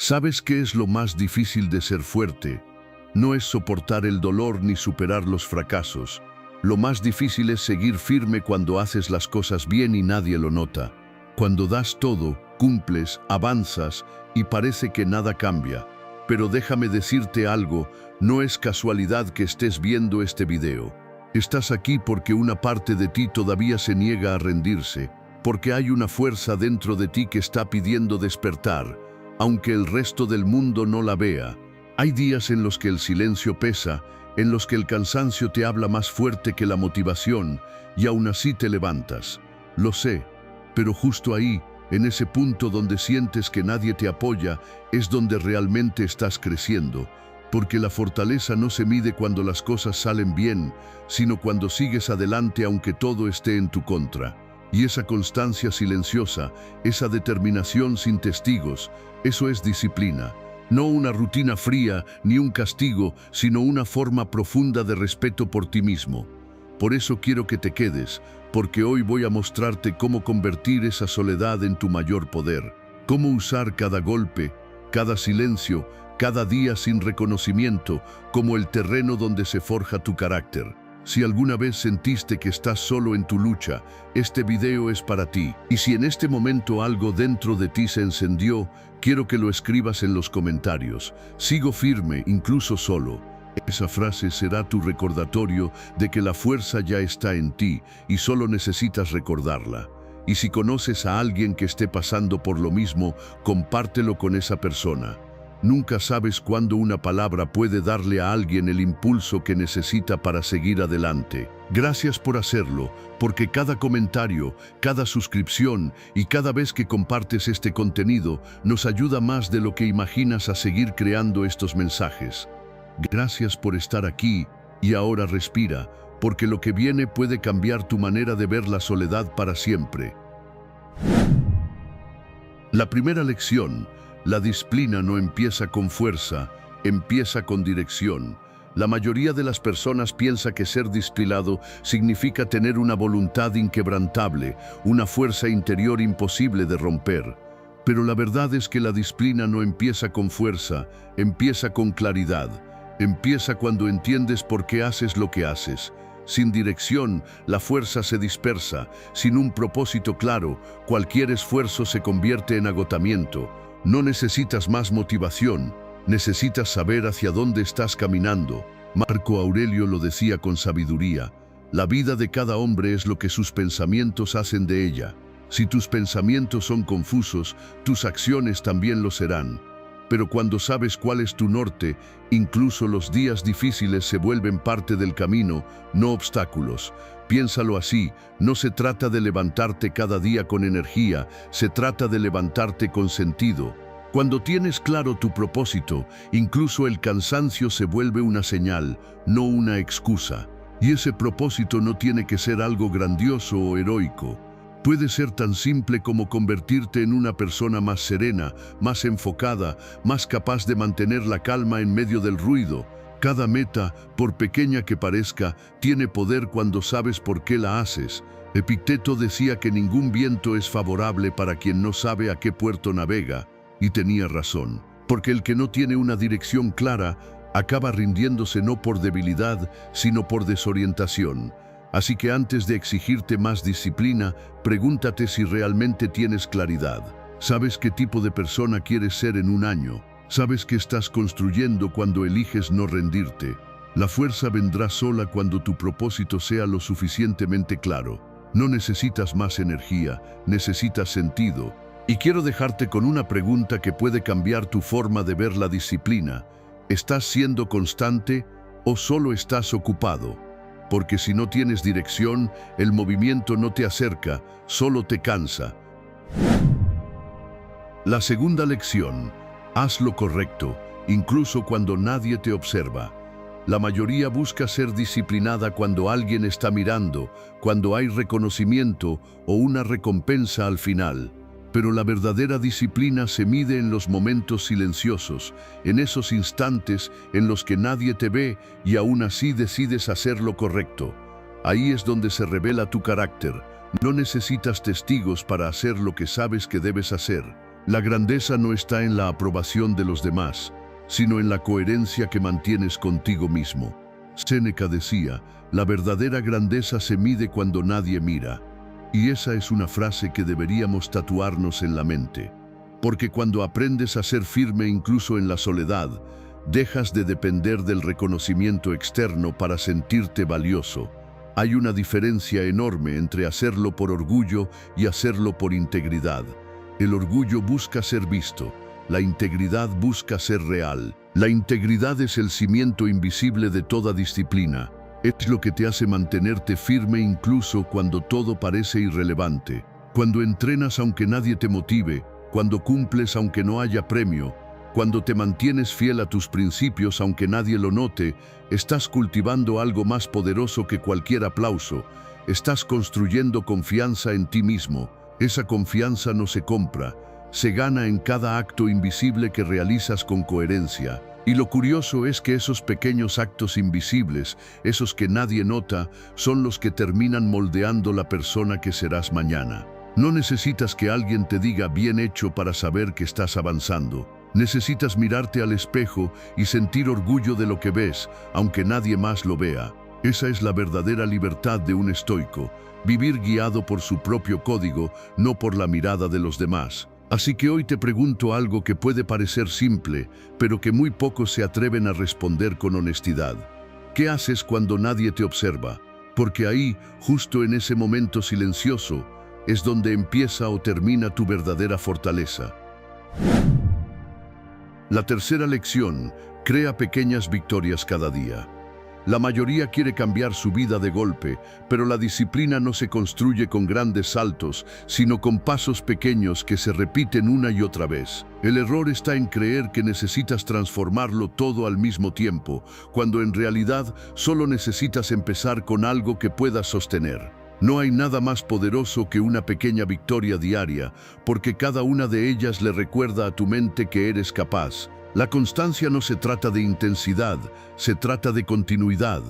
¿Sabes qué es lo más difícil de ser fuerte? No es soportar el dolor ni superar los fracasos. Lo más difícil es seguir firme cuando haces las cosas bien y nadie lo nota. Cuando das todo, cumples, avanzas y parece que nada cambia. Pero déjame decirte algo, no es casualidad que estés viendo este video. Estás aquí porque una parte de ti todavía se niega a rendirse, porque hay una fuerza dentro de ti que está pidiendo despertar, aunque el resto del mundo no la vea. Hay días en los que el silencio pesa, en los que el cansancio te habla más fuerte que la motivación, y aún así te levantas. Lo sé, pero justo ahí, en ese punto donde sientes que nadie te apoya, es donde realmente estás creciendo, porque la fortaleza no se mide cuando las cosas salen bien, sino cuando sigues adelante aunque todo esté en tu contra. Y esa constancia silenciosa, esa determinación sin testigos, eso es disciplina. No una rutina fría ni un castigo, sino una forma profunda de respeto por ti mismo. Por eso quiero que te quedes, porque hoy voy a mostrarte cómo convertir esa soledad en tu mayor poder. Cómo usar cada golpe, cada silencio, cada día sin reconocimiento, como el terreno donde se forja tu carácter. Si alguna vez sentiste que estás solo en tu lucha, este video es para ti. Y si en este momento algo dentro de ti se encendió, quiero que lo escribas en los comentarios. Sigo firme, incluso solo. Esa frase será tu recordatorio de que la fuerza ya está en ti y solo necesitas recordarla. Y si conoces a alguien que esté pasando por lo mismo, compártelo con esa persona. Nunca sabes cuándo una palabra puede darle a alguien el impulso que necesita para seguir adelante. Gracias por hacerlo, porque cada comentario, cada suscripción y cada vez que compartes este contenido nos ayuda más de lo que imaginas a seguir creando estos mensajes. Gracias por estar aquí y ahora respira, porque lo que viene puede cambiar tu manera de ver la soledad para siempre. La primera lección: la disciplina no empieza con fuerza, empieza con dirección. La mayoría de las personas piensa que ser disciplinado significa tener una voluntad inquebrantable, una fuerza interior imposible de romper. Pero la verdad es que la disciplina no empieza con fuerza, empieza con claridad. Empieza cuando entiendes por qué haces lo que haces. Sin dirección, la fuerza se dispersa. Sin un propósito claro, cualquier esfuerzo se convierte en agotamiento. No necesitas más motivación, necesitas saber hacia dónde estás caminando. Marco Aurelio lo decía con sabiduría: la vida de cada hombre es lo que sus pensamientos hacen de ella. Si tus pensamientos son confusos, tus acciones también lo serán. Pero cuando sabes cuál es tu norte, incluso los días difíciles se vuelven parte del camino, no obstáculos. Piénsalo así, no se trata de levantarte cada día con energía, se trata de levantarte con sentido. Cuando tienes claro tu propósito, incluso el cansancio se vuelve una señal, no una excusa. Y ese propósito no tiene que ser algo grandioso o heroico. Puede ser tan simple como convertirte en una persona más serena, más enfocada, más capaz de mantener la calma en medio del ruido. Cada meta, por pequeña que parezca, tiene poder cuando sabes por qué la haces. Epicteto decía que ningún viento es favorable para quien no sabe a qué puerto navega, y tenía razón, porque el que no tiene una dirección clara acaba rindiéndose no por debilidad, sino por desorientación. Así que antes de exigirte más disciplina, pregúntate si realmente tienes claridad. ¿Sabes qué tipo de persona quieres ser en un año? ¿Sabes qué estás construyendo cuando eliges no rendirte? La fuerza vendrá sola cuando tu propósito sea lo suficientemente claro. No necesitas más energía, necesitas sentido. Y quiero dejarte con una pregunta que puede cambiar tu forma de ver la disciplina. ¿Estás siendo constante o solo estás ocupado? Porque si no tienes dirección, el movimiento no te acerca, solo te cansa. La segunda lección: haz lo correcto, incluso cuando nadie te observa. La mayoría busca ser disciplinada cuando alguien está mirando, cuando hay reconocimiento o una recompensa al final. Pero la verdadera disciplina se mide en los momentos silenciosos, en esos instantes en los que nadie te ve y aún así decides hacer lo correcto. Ahí es donde se revela tu carácter. No necesitas testigos para hacer lo que sabes que debes hacer. La grandeza no está en la aprobación de los demás, sino en la coherencia que mantienes contigo mismo. Séneca decía, la verdadera grandeza se mide cuando nadie mira. Y esa es una frase que deberíamos tatuarnos en la mente. Porque cuando aprendes a ser firme incluso en la soledad, dejas de depender del reconocimiento externo para sentirte valioso. Hay una diferencia enorme entre hacerlo por orgullo y hacerlo por integridad. El orgullo busca ser visto, la integridad busca ser real. La integridad es el cimiento invisible de toda disciplina. Es lo que te hace mantenerte firme incluso cuando todo parece irrelevante. Cuando entrenas aunque nadie te motive, cuando cumples aunque no haya premio, cuando te mantienes fiel a tus principios aunque nadie lo note, estás cultivando algo más poderoso que cualquier aplauso. Estás construyendo confianza en ti mismo. Esa confianza no se compra, se gana en cada acto invisible que realizas con coherencia. Y lo curioso es que esos pequeños actos invisibles, esos que nadie nota, son los que terminan moldeando la persona que serás mañana. No necesitas que alguien te diga bien hecho para saber que estás avanzando. Necesitas mirarte al espejo y sentir orgullo de lo que ves, aunque nadie más lo vea. Esa es la verdadera libertad de un estoico, vivir guiado por su propio código, no por la mirada de los demás. Así que hoy te pregunto algo que puede parecer simple, pero que muy pocos se atreven a responder con honestidad. ¿Qué haces cuando nadie te observa? Porque ahí, justo en ese momento silencioso, es donde empieza o termina tu verdadera fortaleza. La tercera lección, crea pequeñas victorias cada día. La mayoría quiere cambiar su vida de golpe, pero la disciplina no se construye con grandes saltos, sino con pasos pequeños que se repiten una y otra vez. El error está en creer que necesitas transformarlo todo al mismo tiempo, cuando en realidad solo necesitas empezar con algo que puedas sostener. No hay nada más poderoso que una pequeña victoria diaria, porque cada una de ellas le recuerda a tu mente que eres capaz. La constancia no se trata de intensidad, se trata de continuidad.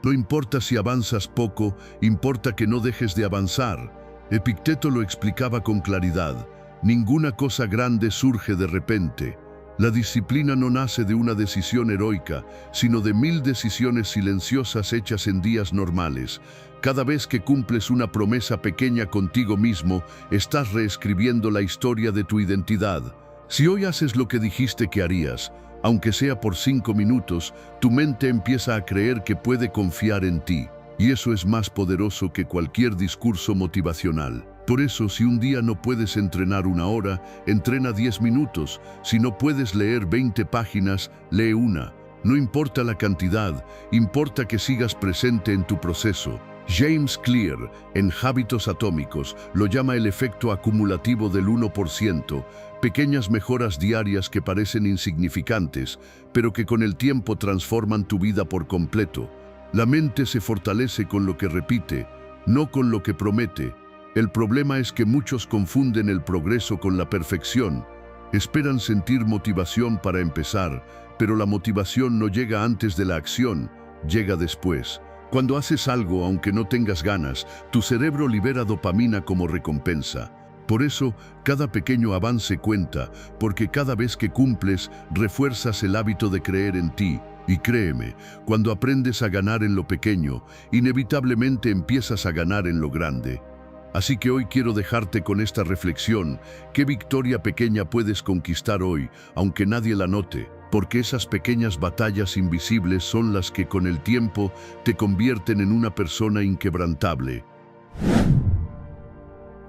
No importa si avanzas poco, importa que no dejes de avanzar. Epicteto lo explicaba con claridad. Ninguna cosa grande surge de repente. La disciplina no nace de una decisión heroica, sino de 1000 decisiones silenciosas hechas en días normales. Cada vez que cumples una promesa pequeña contigo mismo, estás reescribiendo la historia de tu identidad. Si hoy haces lo que dijiste que harías, aunque sea por 5 minutos, tu mente empieza a creer que puede confiar en ti. Y eso es más poderoso que cualquier discurso motivacional. Por eso, si un día no puedes entrenar 1 hora, entrena 10 minutos. Si no puedes leer 20 páginas, lee 1. No importa la cantidad, importa que sigas presente en tu proceso. James Clear, en Hábitos Atómicos, lo llama el efecto acumulativo del 1%, pequeñas mejoras diarias que parecen insignificantes, pero que con el tiempo transforman tu vida por completo. La mente se fortalece con lo que repite, no con lo que promete. El problema es que muchos confunden el progreso con la perfección. Esperan sentir motivación para empezar, pero la motivación no llega antes de la acción, llega después. Cuando haces algo, aunque no tengas ganas, tu cerebro libera dopamina como recompensa. Por eso, cada pequeño avance cuenta, porque cada vez que cumples, refuerzas el hábito de creer en ti. Y créeme, cuando aprendes a ganar en lo pequeño, inevitablemente empiezas a ganar en lo grande. Así que hoy quiero dejarte con esta reflexión. ¿Qué victoria pequeña puedes conquistar hoy, aunque nadie la note? Porque esas pequeñas batallas invisibles son las que con el tiempo te convierten en una persona inquebrantable.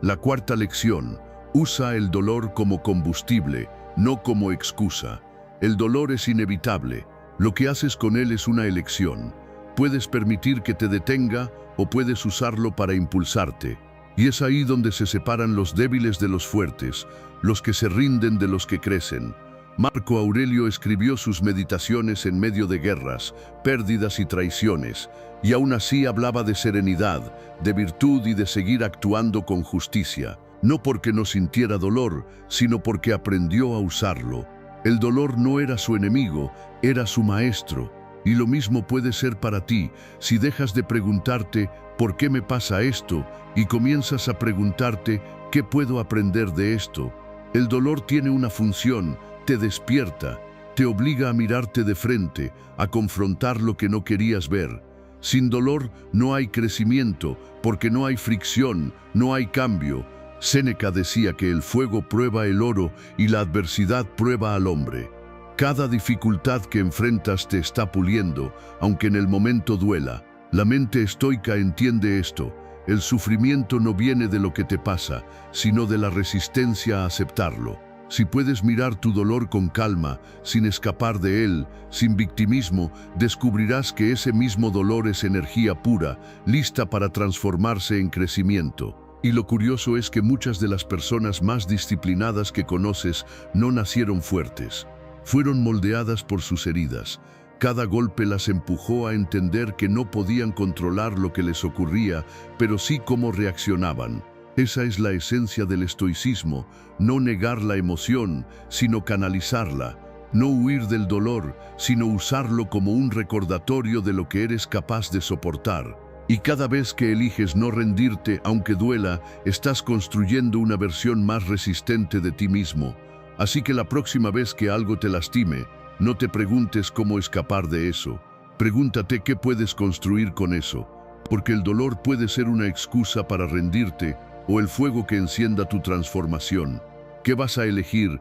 La cuarta lección, usa el dolor como combustible, no como excusa. El dolor es inevitable, lo que haces con él es una elección. Puedes permitir que te detenga o puedes usarlo para impulsarte. Y es ahí donde se separan los débiles de los fuertes, los que se rinden de los que crecen. Marco Aurelio escribió sus meditaciones en medio de guerras, pérdidas y traiciones, y aún así hablaba de serenidad, de virtud y de seguir actuando con justicia, no porque no sintiera dolor, sino porque aprendió a usarlo. El dolor no era su enemigo, era su maestro. Y lo mismo puede ser para ti, si dejas de preguntarte ¿por qué me pasa esto? Y comienzas a preguntarte ¿qué puedo aprender de esto? El dolor tiene una función, te despierta, te obliga a mirarte de frente, a confrontar lo que no querías ver. Sin dolor no hay crecimiento, porque no hay fricción, no hay cambio. Séneca decía que el fuego prueba el oro y la adversidad prueba al hombre. Cada dificultad que enfrentas te está puliendo, aunque en el momento duela. La mente estoica entiende esto. El sufrimiento no viene de lo que te pasa, sino de la resistencia a aceptarlo. Si puedes mirar tu dolor con calma, sin escapar de él, sin victimismo, descubrirás que ese mismo dolor es energía pura, lista para transformarse en crecimiento. Y lo curioso es que muchas de las personas más disciplinadas que conoces no nacieron fuertes. Fueron moldeadas por sus heridas. Cada golpe las empujó a entender que no podían controlar lo que les ocurría, pero sí cómo reaccionaban. Esa es la esencia del estoicismo, no negar la emoción, sino canalizarla. No huir del dolor, sino usarlo como un recordatorio de lo que eres capaz de soportar. Y cada vez que eliges no rendirte, aunque duela, estás construyendo una versión más resistente de ti mismo. Así que la próxima vez que algo te lastime, no te preguntes cómo escapar de eso. Pregúntate qué puedes construir con eso. Porque el dolor puede ser una excusa para rendirte o el fuego que encienda tu transformación. ¿Qué vas a elegir?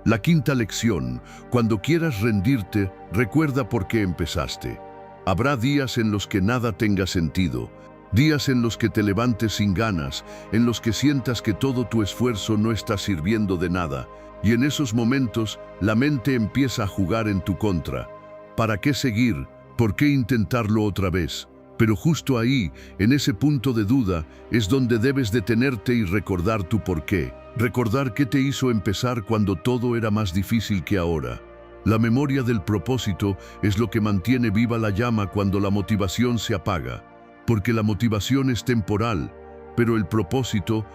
La quinta lección: cuando quieras rendirte, recuerda por qué empezaste. Habrá días en los que nada tenga sentido, días en los que te levantes sin ganas, en los que sientas que todo tu esfuerzo no está sirviendo de nada, y en esos momentos la mente empieza a jugar en tu contra. ¿Para qué seguir? ¿Por qué intentarlo otra vez? Pero justo ahí, en ese punto de duda, es donde debes detenerte y recordar tu porqué. Recordar qué te hizo empezar cuando todo era más difícil que ahora. La memoria del propósito es lo que mantiene viva la llama cuando la motivación se apaga. Porque la motivación es temporal, pero el propósito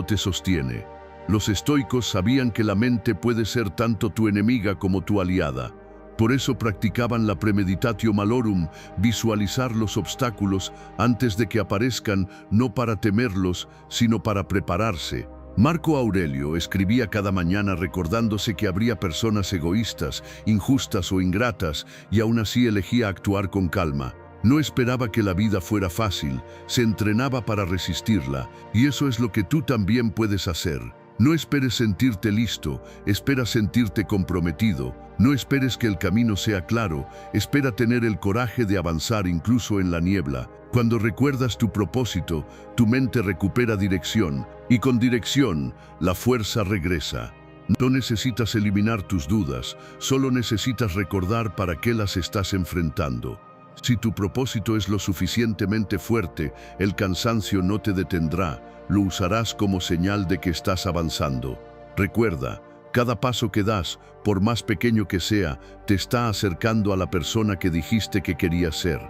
te sostiene. Los estoicos sabían que la mente puede ser tanto tu enemiga como tu aliada. Por eso practicaban la premeditatio malorum, visualizar los obstáculos antes de que aparezcan, no para temerlos, sino para prepararse. Marco Aurelio escribía cada mañana recordándose que habría personas egoístas, injustas o ingratas, y aún así elegía actuar con calma. No esperaba que la vida fuera fácil, se entrenaba para resistirla, y eso es lo que tú también puedes hacer. No esperes sentirte listo, espera sentirte comprometido. No esperes que el camino sea claro, espera tener el coraje de avanzar incluso en la niebla. Cuando recuerdas tu propósito, tu mente recupera dirección, y con dirección, la fuerza regresa. No necesitas eliminar tus dudas, solo necesitas recordar para qué las estás enfrentando. Si tu propósito es lo suficientemente fuerte, el cansancio no te detendrá, lo usarás como señal de que estás avanzando. Recuerda, cada paso que das, por más pequeño que sea, te está acercando a la persona que dijiste que querías ser.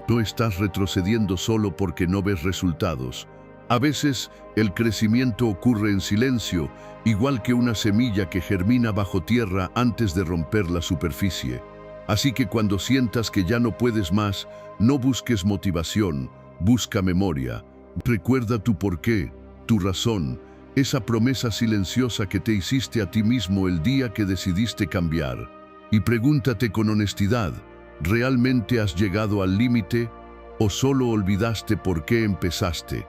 No estás retrocediendo solo porque no ves resultados. A veces, el crecimiento ocurre en silencio, igual que una semilla que germina bajo tierra antes de romper la superficie. Así que cuando sientas que ya no puedes más, no busques motivación, busca memoria. Recuerda tu porqué, tu razón, esa promesa silenciosa que te hiciste a ti mismo el día que decidiste cambiar. Y pregúntate con honestidad, ¿realmente has llegado al límite o solo olvidaste por qué empezaste?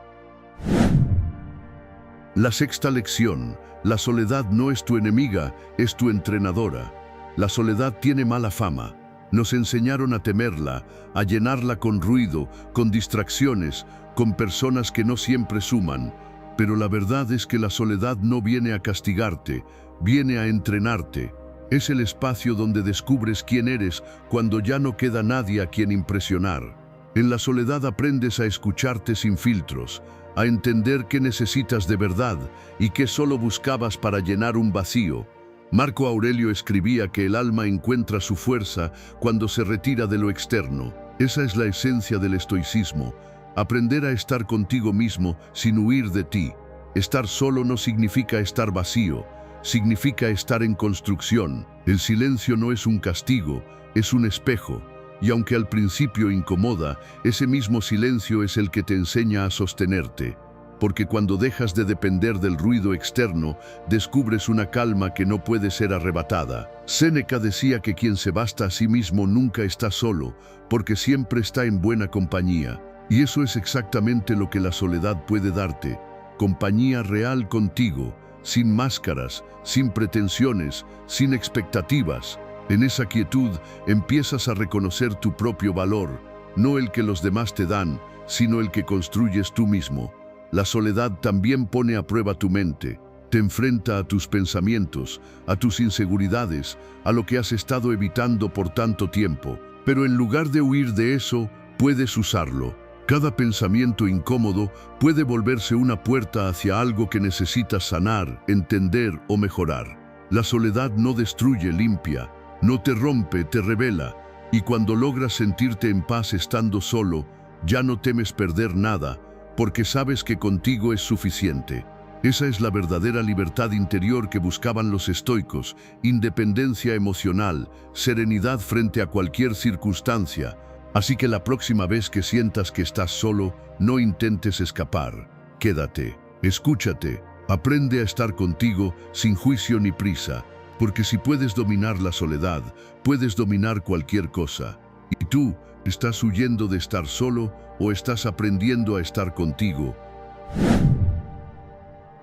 La sexta lección: la soledad no es tu enemiga, es tu entrenadora. La soledad tiene mala fama. Nos enseñaron a temerla, a llenarla con ruido, con distracciones, con personas que no siempre suman. Pero la verdad es que la soledad no viene a castigarte, viene a entrenarte. Es el espacio donde descubres quién eres cuando ya no queda nadie a quien impresionar. En la soledad aprendes a escucharte sin filtros, a entender qué necesitas de verdad y qué solo buscabas para llenar un vacío. Marco Aurelio escribía que el alma encuentra su fuerza cuando se retira de lo externo. Esa es la esencia del estoicismo. Aprender a estar contigo mismo sin huir de ti. Estar solo no significa estar vacío, significa estar en construcción. El silencio no es un castigo, es un espejo. Y aunque al principio incomoda, ese mismo silencio es el que te enseña a sostenerte. porque cuando dejas de depender del ruido externo, descubres una calma que no puede ser arrebatada. Séneca decía que quien se basta a sí mismo nunca está solo, porque siempre está en buena compañía. Y eso es exactamente lo que la soledad puede darte: compañía real contigo, sin máscaras, sin pretensiones, sin expectativas. En esa quietud empiezas a reconocer tu propio valor, no el que los demás te dan, sino el que construyes tú mismo. La soledad también pone a prueba tu mente, te enfrenta a tus pensamientos, a tus inseguridades, a lo que has estado evitando por tanto tiempo. Pero en lugar de huir de eso, puedes usarlo. Cada pensamiento incómodo puede volverse una puerta hacia algo que necesitas sanar, entender o mejorar. La soledad no destruye, limpia, no te rompe, te revela. Y cuando logras sentirte en paz estando solo, ya no temes perder nada, porque sabes que contigo es suficiente. Esa es la verdadera libertad interior que buscaban los estoicos: independencia emocional, serenidad frente a cualquier circunstancia. Así que la próxima vez que sientas que estás solo, no intentes escapar. Quédate, escúchate, aprende a estar contigo sin juicio ni prisa, porque si puedes dominar la soledad, puedes dominar cualquier cosa. ¿Y tú, estás huyendo de estar solo o estás aprendiendo a estar contigo?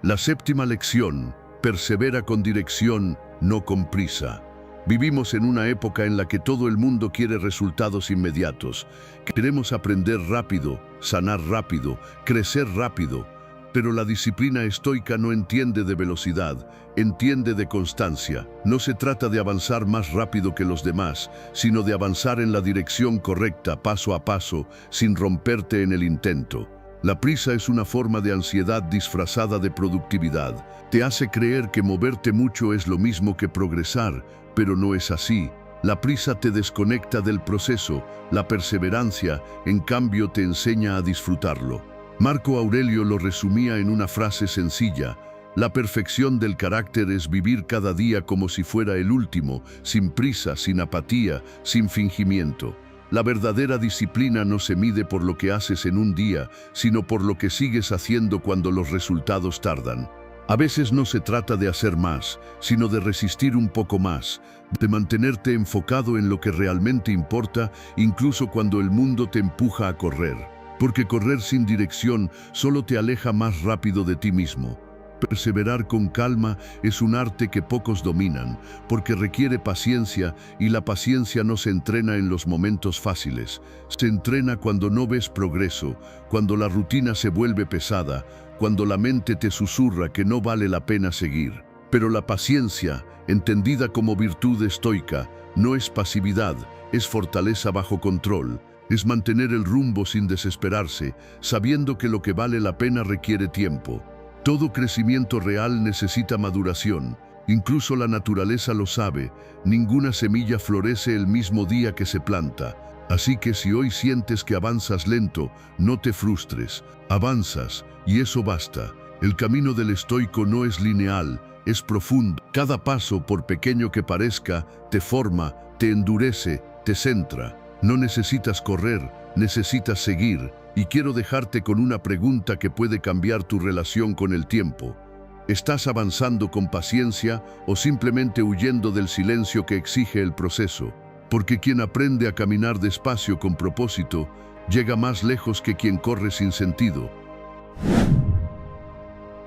La séptima lección: persevera con dirección, no con prisa. Vivimos en una época en la que todo el mundo quiere resultados inmediatos. Queremos aprender rápido, sanar rápido, crecer rápido. Pero la disciplina estoica no entiende de velocidad, entiende de constancia. No se trata de avanzar más rápido que los demás, sino de avanzar en la dirección correcta, paso a paso, sin romperte en el intento. La prisa es una forma de ansiedad disfrazada de productividad. Te hace creer que moverte mucho es lo mismo que progresar, pero no es así. La prisa te desconecta del proceso, la perseverancia, en cambio, te enseña a disfrutarlo. Marco Aurelio lo resumía en una frase sencilla: la perfección del carácter es vivir cada día como si fuera el último, sin prisa, sin apatía, sin fingimiento. La verdadera disciplina no se mide por lo que haces en un día, sino por lo que sigues haciendo cuando los resultados tardan. A veces no se trata de hacer más, sino de resistir un poco más, de mantenerte enfocado en lo que realmente importa, incluso cuando el mundo te empuja a correr. Porque correr sin dirección solo te aleja más rápido de ti mismo. Perseverar con calma es un arte que pocos dominan, porque requiere paciencia, y la paciencia no se entrena en los momentos fáciles. Se entrena cuando no ves progreso, cuando la rutina se vuelve pesada, cuando la mente te susurra que no vale la pena seguir. Pero la paciencia, entendida como virtud estoica, no es pasividad, es fortaleza bajo control. Es mantener el rumbo sin desesperarse, sabiendo que lo que vale la pena requiere tiempo. Todo crecimiento real necesita maduración. Incluso la naturaleza lo sabe. Ninguna semilla florece el mismo día que se planta. Así que si hoy sientes que avanzas lento, no te frustres. Avanzas, y eso basta. El camino del estoico no es lineal, es profundo. Cada paso, por pequeño que parezca, te forma, te endurece, te centra. No necesitas correr, necesitas seguir. Y quiero dejarte con una pregunta que puede cambiar tu relación con el tiempo. ¿Estás avanzando con paciencia o simplemente huyendo del silencio que exige el proceso? Porque quien aprende a caminar despacio con propósito, llega más lejos que quien corre sin sentido.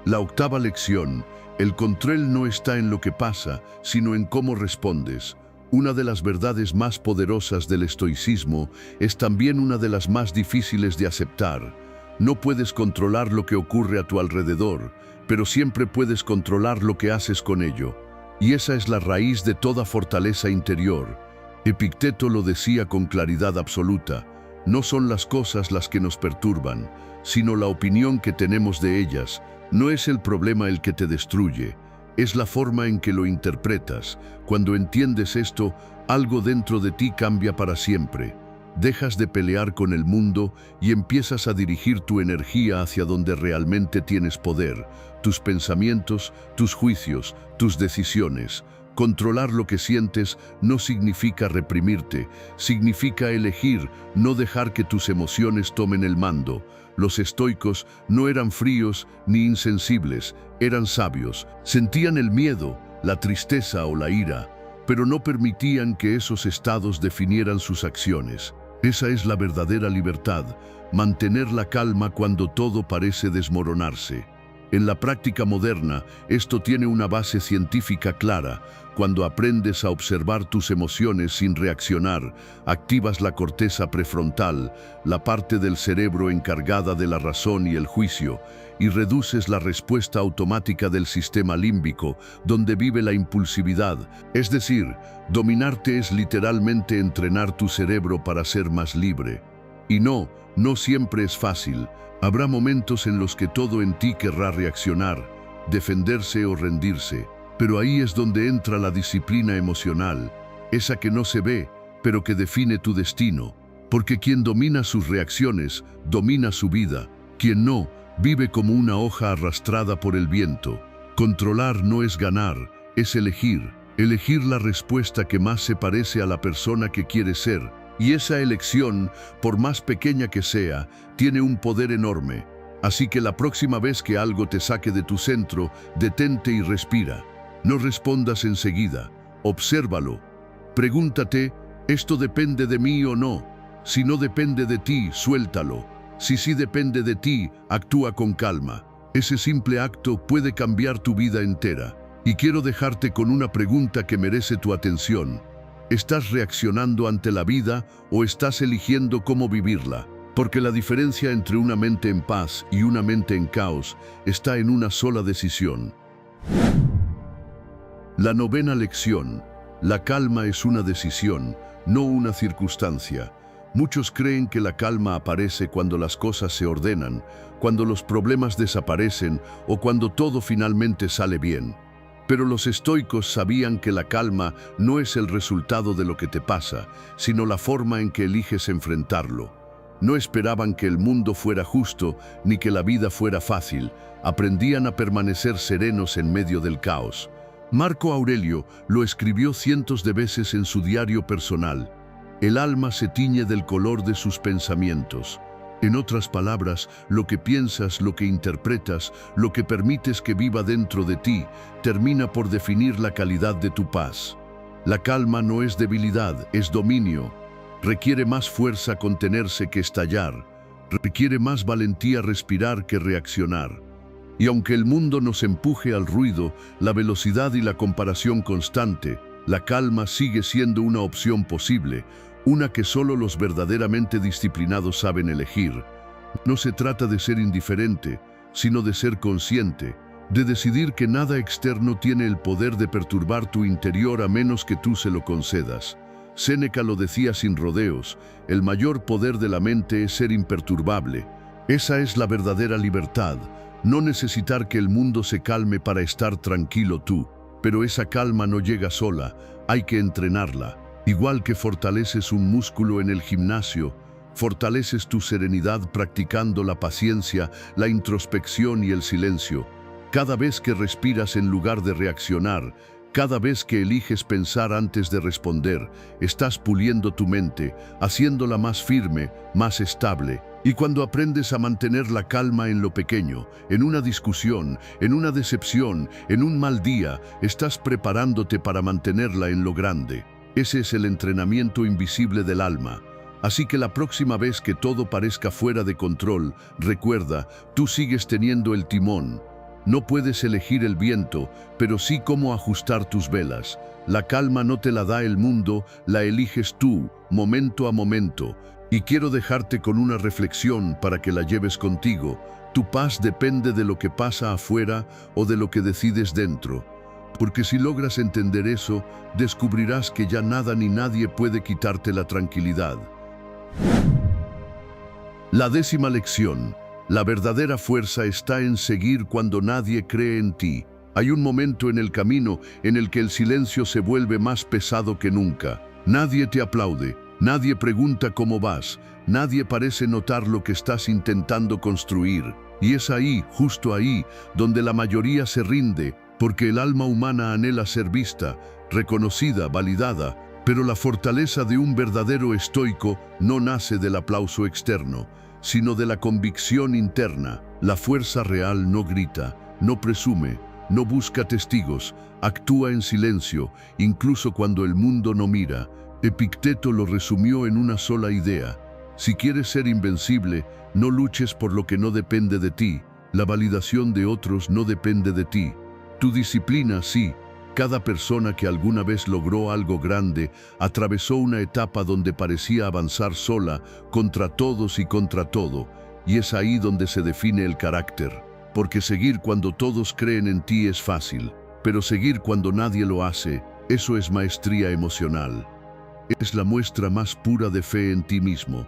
La octava lección: el control no está en lo que pasa, sino en cómo respondes. Una de las verdades más poderosas del estoicismo es también una de las más difíciles de aceptar. No puedes controlar lo que ocurre a tu alrededor, pero siempre puedes controlar lo que haces con ello. Y esa es la raíz de toda fortaleza interior. Epicteto lo decía con claridad absoluta: no son las cosas las que nos perturban, sino la opinión que tenemos de ellas. No es el problema el que te destruye, es la forma en que lo interpretas. Cuando entiendes esto, algo dentro de ti cambia para siempre. Dejas de pelear con el mundo y empiezas a dirigir tu energía hacia donde realmente tienes poder, tus pensamientos, tus juicios, tus decisiones. Controlar lo que sientes no significa reprimirte, significa elegir, no dejar que tus emociones tomen el mando. Los estoicos no eran fríos ni insensibles, eran sabios. Sentían el miedo, la tristeza o la ira, pero no permitían que esos estados definieran sus acciones. Esa es la verdadera libertad, mantener la calma cuando todo parece desmoronarse. En la práctica moderna, esto tiene una base científica clara. Cuando aprendes a observar tus emociones sin reaccionar, activas la corteza prefrontal, la parte del cerebro encargada de la razón y el juicio, y reduces la respuesta automática del sistema límbico, donde vive la impulsividad. Es decir, dominarte es literalmente entrenar tu cerebro para ser más libre. Y no siempre es fácil. Habrá momentos en los que todo en ti querrá reaccionar, defenderse o rendirse, pero ahí es donde entra la disciplina emocional, esa que no se ve, pero que define tu destino, porque quien domina sus reacciones, domina su vida, quien no, vive como una hoja arrastrada por el viento. Controlar no es ganar, es elegir la respuesta que más se parece a la persona que quieres ser. Y esa elección, por más pequeña que sea, tiene un poder enorme. Así que la próxima vez que algo te saque de tu centro, detente y respira. No respondas enseguida, obsérvalo. Pregúntate, ¿esto depende de mí o no? Si no depende de ti, suéltalo. Si sí depende de ti, actúa con calma. Ese simple acto puede cambiar tu vida entera. Y quiero dejarte con una pregunta que merece tu atención. ¿Estás reaccionando ante la vida o estás eligiendo cómo vivirla? Porque la diferencia entre una mente en paz y una mente en caos está en una sola decisión. La novena lección. La calma es una decisión, no una circunstancia. Muchos creen que la calma aparece cuando las cosas se ordenan, cuando los problemas desaparecen o cuando todo finalmente sale bien. Pero los estoicos sabían que la calma no es el resultado de lo que te pasa, sino la forma en que eliges enfrentarlo. No esperaban que el mundo fuera justo ni que la vida fuera fácil. Aprendían a permanecer serenos en medio del caos. Marco Aurelio lo escribió cientos de veces en su diario personal. El alma se tiñe del color de sus pensamientos. En otras palabras, lo que piensas, lo que interpretas, lo que permites que viva dentro de ti, termina por definir la calidad de tu paz. La calma no es debilidad, es dominio. Requiere más fuerza contenerse que estallar. Requiere más valentía respirar que reaccionar. Y aunque el mundo nos empuje al ruido, la velocidad y la comparación constante, la calma sigue siendo una opción posible, una que solo los verdaderamente disciplinados saben elegir. No se trata de ser indiferente, sino de ser consciente, de decidir que nada externo tiene el poder de perturbar tu interior a menos que tú se lo concedas. Séneca lo decía sin rodeos, el mayor poder de la mente es ser imperturbable. Esa es la verdadera libertad, no necesitar que el mundo se calme para estar tranquilo tú. Pero esa calma no llega sola, hay que entrenarla. Igual que fortaleces un músculo en el gimnasio, fortaleces tu serenidad practicando la paciencia, la introspección y el silencio. Cada vez que respiras en lugar de reaccionar, cada vez que eliges pensar antes de responder, estás puliendo tu mente, haciéndola más firme, más estable. Y cuando aprendes a mantener la calma en lo pequeño, en una discusión, en una decepción, en un mal día, estás preparándote para mantenerla en lo grande. Ese es el entrenamiento invisible del alma. Así que la próxima vez que todo parezca fuera de control, recuerda, tú sigues teniendo el timón. No puedes elegir el viento, pero sí cómo ajustar tus velas. La calma no te la da el mundo, la eliges tú, momento a momento. Y quiero dejarte con una reflexión para que la lleves contigo. Tu paz depende de lo que pasa afuera o de lo que decides dentro. Porque si logras entender eso, descubrirás que ya nada ni nadie puede quitarte la tranquilidad. La 10ª lección. La verdadera fuerza está en seguir cuando nadie cree en ti. Hay un momento en el camino en el que el silencio se vuelve más pesado que nunca. Nadie te aplaude, nadie pregunta cómo vas, nadie parece notar lo que estás intentando construir. Y es ahí, justo ahí, donde la mayoría se rinde, porque el alma humana anhela ser vista, reconocida, validada, pero la fortaleza de un verdadero estoico no nace del aplauso externo, sino de la convicción interna. La fuerza real no grita, no presume, no busca testigos, actúa en silencio, incluso cuando el mundo no mira. Epicteto lo resumió en una sola idea: si quieres ser invencible, no luches por lo que no depende de ti. La validación de otros no depende de ti. Tu disciplina sí. Cada persona que alguna vez logró algo grande atravesó una etapa donde parecía avanzar sola, contra todos y contra todo, y es ahí donde se define el carácter. Porque seguir cuando todos creen en ti es fácil, pero seguir cuando nadie lo hace, eso es maestría emocional. Es la muestra más pura de fe en ti mismo.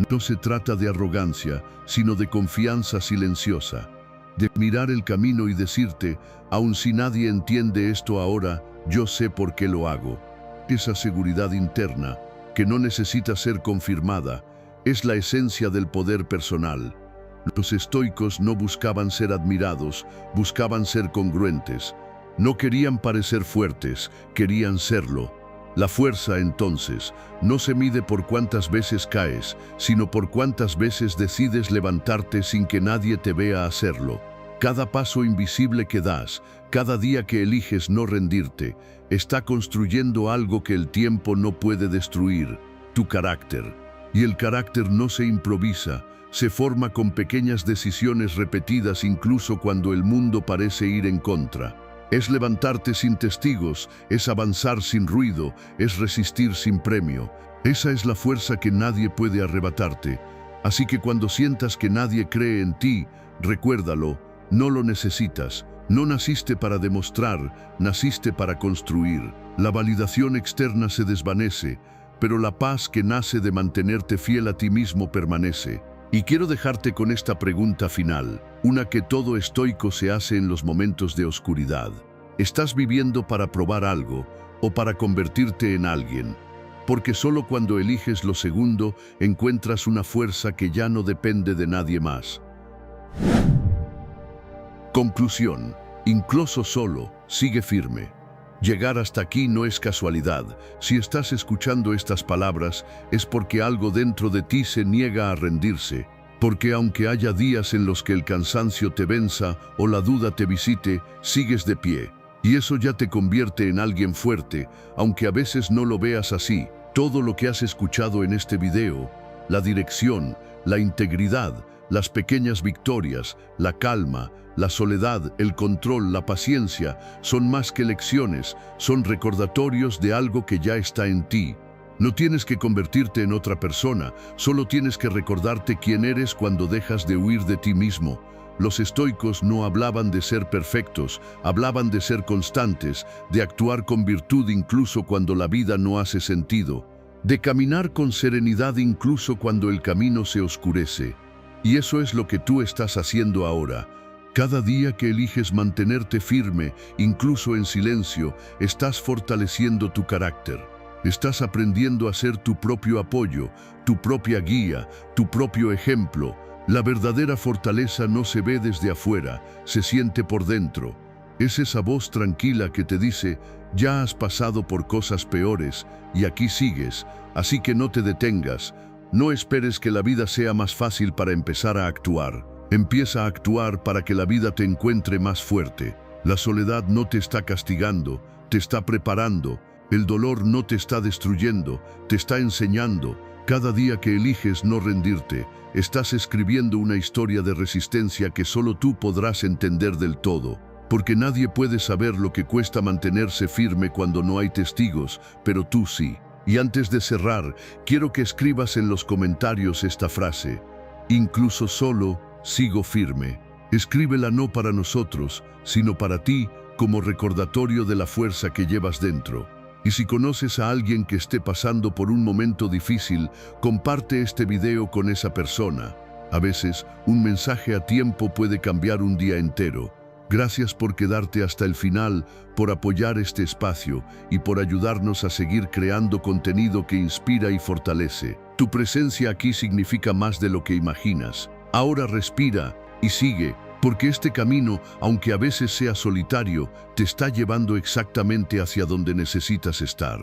No se trata de arrogancia, sino de confianza silenciosa. De mirar el camino y decirte, aun si nadie entiende esto ahora, yo sé por qué lo hago. Esa seguridad interna, que no necesita ser confirmada, es la esencia del poder personal. Los estoicos no buscaban ser admirados, buscaban ser congruentes. No querían parecer fuertes, querían serlo. La fuerza, entonces, no se mide por cuántas veces caes, sino por cuántas veces decides levantarte sin que nadie te vea hacerlo. Cada paso invisible que das, cada día que eliges no rendirte, está construyendo algo que el tiempo no puede destruir: tu carácter. Y el carácter no se improvisa, se forma con pequeñas decisiones repetidas incluso cuando el mundo parece ir en contra. Es levantarte sin testigos, es avanzar sin ruido, es resistir sin premio. Esa es la fuerza que nadie puede arrebatarte. Así que cuando sientas que nadie cree en ti, recuérdalo, no lo necesitas. No naciste para demostrar, naciste para construir. La validación externa se desvanece, pero la paz que nace de mantenerte fiel a ti mismo permanece. Y quiero dejarte con esta pregunta final, una que todo estoico se hace en los momentos de oscuridad. ¿Estás viviendo para probar algo o para convertirte en alguien? Porque solo cuando eliges lo segundo encuentras una fuerza que ya no depende de nadie más. Conclusión: incluso solo, sigue firme. Llegar hasta aquí no es casualidad. Si estás escuchando estas palabras, es porque algo dentro de ti se niega a rendirse. Porque aunque haya días en los que el cansancio te venza o la duda te visite, sigues de pie. Y eso ya te convierte en alguien fuerte, aunque a veces no lo veas así. Todo lo que has escuchado en este video, la dirección, la integridad, las pequeñas victorias, la calma, la soledad, el control, la paciencia, son más que lecciones, son recordatorios de algo que ya está en ti. No tienes que convertirte en otra persona, solo tienes que recordarte quién eres cuando dejas de huir de ti mismo. Los estoicos no hablaban de ser perfectos, hablaban de ser constantes, de actuar con virtud incluso cuando la vida no hace sentido, de caminar con serenidad incluso cuando el camino se oscurece. Y eso es lo que tú estás haciendo ahora. Cada día que eliges mantenerte firme, incluso en silencio, estás fortaleciendo tu carácter. Estás aprendiendo a ser tu propio apoyo, tu propia guía, tu propio ejemplo. La verdadera fortaleza no se ve desde afuera, se siente por dentro. Es esa voz tranquila que te dice, ya has pasado por cosas peores y aquí sigues, así que no te detengas. No esperes que la vida sea más fácil para empezar a actuar. Empieza a actuar para que la vida te encuentre más fuerte. La soledad no te está castigando, te está preparando. El dolor no te está destruyendo, te está enseñando. Cada día que eliges no rendirte, estás escribiendo una historia de resistencia que solo tú podrás entender del todo. Porque nadie puede saber lo que cuesta mantenerse firme cuando no hay testigos, pero tú sí. Y antes de cerrar, quiero que escribas en los comentarios esta frase: incluso solo, sigo firme. Escríbela no para nosotros, sino para ti, como recordatorio de la fuerza que llevas dentro. Y si conoces a alguien que esté pasando por un momento difícil, comparte este video con esa persona. A veces, un mensaje a tiempo puede cambiar un día entero. Gracias por quedarte hasta el final, por apoyar este espacio y por ayudarnos a seguir creando contenido que inspira y fortalece. Tu presencia aquí significa más de lo que imaginas. Ahora respira y sigue, porque este camino, aunque a veces sea solitario, te está llevando exactamente hacia donde necesitas estar.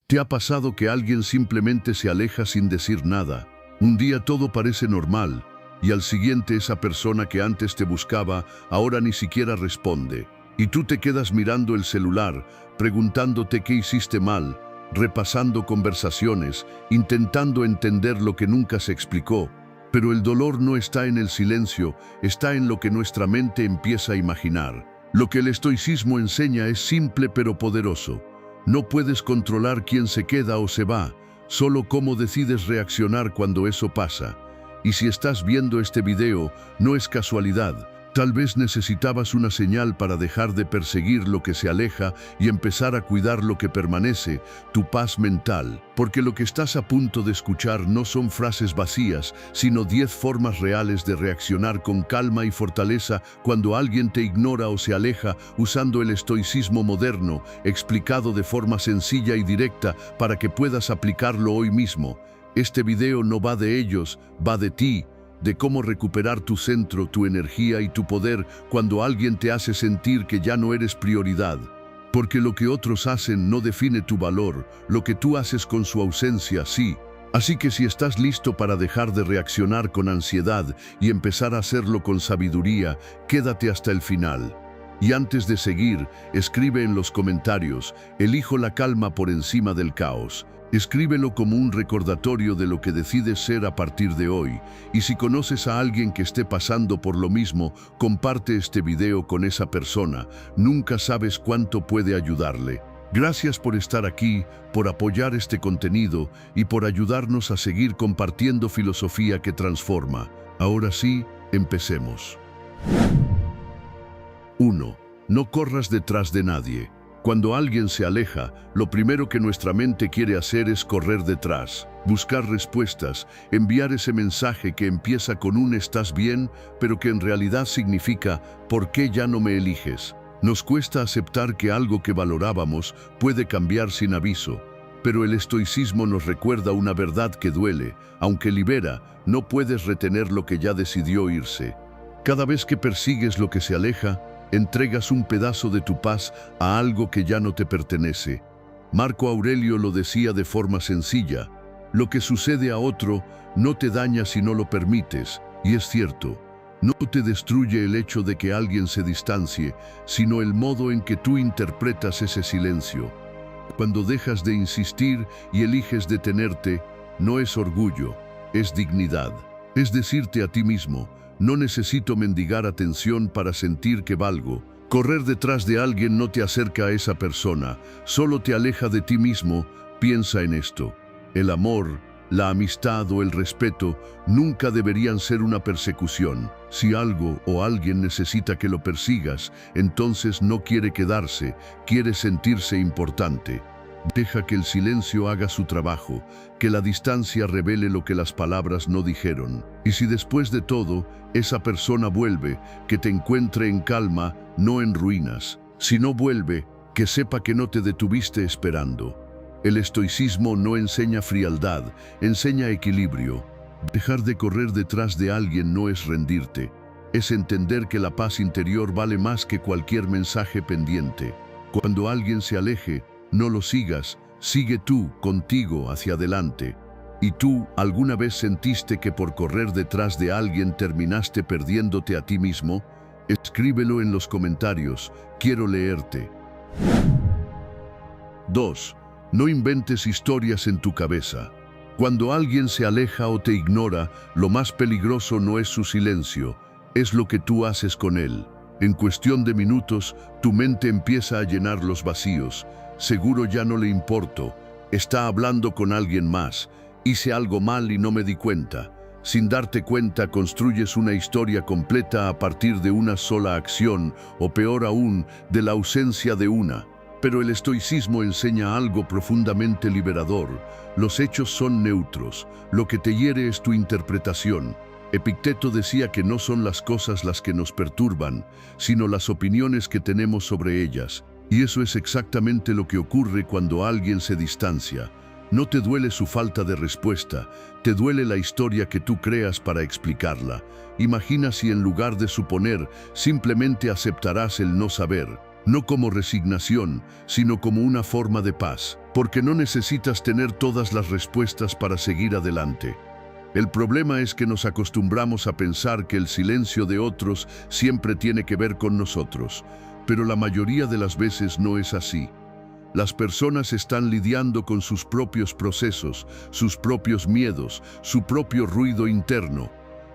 ¿Te ha pasado que alguien simplemente se aleja sin decir nada? Un día todo parece normal y al siguiente esa persona que antes te buscaba ahora ni siquiera responde. Y tú te quedas mirando el celular, preguntándote qué hiciste mal, repasando conversaciones, intentando entender lo que nunca se explicó. Pero el dolor no está en el silencio, está en lo que nuestra mente empieza a imaginar. Lo que el estoicismo enseña es simple pero poderoso. No puedes controlar quién se queda o se va, solo cómo decides reaccionar cuando eso pasa. Y si estás viendo este video, no es casualidad. Tal vez necesitabas una señal para dejar de perseguir lo que se aleja y empezar a cuidar lo que permanece, tu paz mental. Porque lo que estás a punto de escuchar no son frases vacías, sino 10 formas reales de reaccionar con calma y fortaleza cuando alguien te ignora o se aleja, usando el estoicismo moderno, explicado de forma sencilla y directa para que puedas aplicarlo hoy mismo. Este video no va de ellos, va de ti. De cómo recuperar tu centro, tu energía y tu poder cuando alguien te hace sentir que ya no eres prioridad. Porque lo que otros hacen no define tu valor, lo que tú haces con su ausencia, sí. Así que si estás listo para dejar de reaccionar con ansiedad y empezar a hacerlo con sabiduría, quédate hasta el final. Y antes de seguir, escribe en los comentarios, elijo la calma por encima del caos. Escríbelo como un recordatorio de lo que decides ser a partir de hoy. Y si conoces a alguien que esté pasando por lo mismo, comparte este video con esa persona. Nunca sabes cuánto puede ayudarle. Gracias por estar aquí, por apoyar este contenido y por ayudarnos a seguir compartiendo filosofía que transforma. Ahora sí, empecemos. 1. No corras detrás de nadie. Cuando alguien se aleja, lo primero que nuestra mente quiere hacer es correr detrás, buscar respuestas, enviar ese mensaje que empieza con un "estás bien", pero que en realidad significa "¿por qué ya no me eliges?". Nos cuesta aceptar que algo que valorábamos puede cambiar sin aviso, pero el estoicismo nos recuerda una verdad que duele. Aunque libera, no puedes retener lo que ya decidió irse. Cada vez que persigues lo que se aleja, entregas un pedazo de tu paz a algo que ya no te pertenece. Marco Aurelio lo decía de forma sencilla: lo que sucede a otro no te daña si no lo permites. Y es cierto, no te destruye el hecho de que alguien se distancie, sino el modo en que tú interpretas ese silencio. Cuando dejas de insistir y eliges detenerte, no es orgullo, es dignidad. Es decirte a ti mismo: no necesito mendigar atención para sentir que valgo. Correr detrás de alguien no te acerca a esa persona, solo te aleja de ti mismo. Piensa en esto. El amor, la amistad o el respeto nunca deberían ser una persecución. Si algo o alguien necesita que lo persigas, entonces no quiere quedarse, quiere sentirse importante. Deja que el silencio haga su trabajo, que la distancia revele lo que las palabras no dijeron. Y si después de todo, esa persona vuelve, que te encuentre en calma, no en ruinas. Si no vuelve, que sepa que no te detuviste esperando. El estoicismo no enseña frialdad, enseña equilibrio. Dejar de correr detrás de alguien no es rendirte, es entender que la paz interior vale más que cualquier mensaje pendiente. Cuando alguien se aleje, no lo sigas, sigue tú, contigo, hacia adelante. ¿Y tú alguna vez sentiste que por correr detrás de alguien terminaste perdiéndote a ti mismo? Escríbelo en los comentarios, quiero leerte. 2. No inventes historias en tu cabeza. Cuando alguien se aleja o te ignora, lo más peligroso no es su silencio, es lo que tú haces con él. En cuestión de minutos, tu mente empieza a llenar los vacíos. Seguro ya no le importo, está hablando con alguien más, hice algo mal y no me di cuenta. Sin darte cuenta, construyes una historia completa a partir de una sola acción, o peor aún, de la ausencia de una. Pero el estoicismo enseña algo profundamente liberador. Los hechos son neutros, lo que te hiere es tu interpretación. Epicteto decía que no son las cosas las que nos perturban, sino las opiniones que tenemos sobre ellas. Y eso es exactamente lo que ocurre cuando alguien se distancia. No te duele su falta de respuesta, te duele la historia que tú creas para explicarla. Imagina si en lugar de suponer, simplemente aceptarás el no saber, no como resignación, sino como una forma de paz, porque no necesitas tener todas las respuestas para seguir adelante. El problema es que nos acostumbramos a pensar que el silencio de otros siempre tiene que ver con nosotros, pero la mayoría de las veces no es así. Las personas están lidiando con sus propios procesos, sus propios miedos, su propio ruido interno.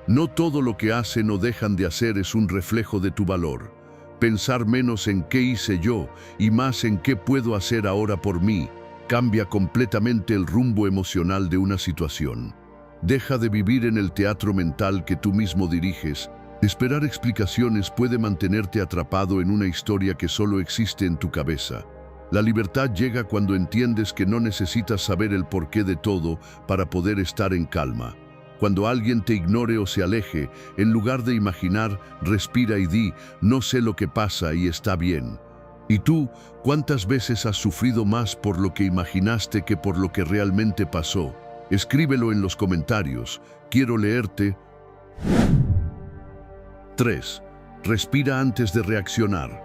No todo lo que hacen o dejan de hacer es un reflejo de tu valor. Pensar menos en qué hice yo y más en qué puedo hacer ahora por mí cambia completamente el rumbo emocional de una situación. Deja de vivir en el teatro mental que tú mismo diriges. Esperar explicaciones puede mantenerte atrapado en una historia que solo existe en tu cabeza. La libertad llega cuando entiendes que no necesitas saber el porqué de todo para poder estar en calma. Cuando alguien te ignore o se aleje, en lugar de imaginar, respira y di, no sé lo que pasa y está bien. ¿Y tú, cuántas veces has sufrido más por lo que imaginaste que por lo que realmente pasó? Escríbelo en los comentarios. Quiero leerte. 3. Respira antes de reaccionar.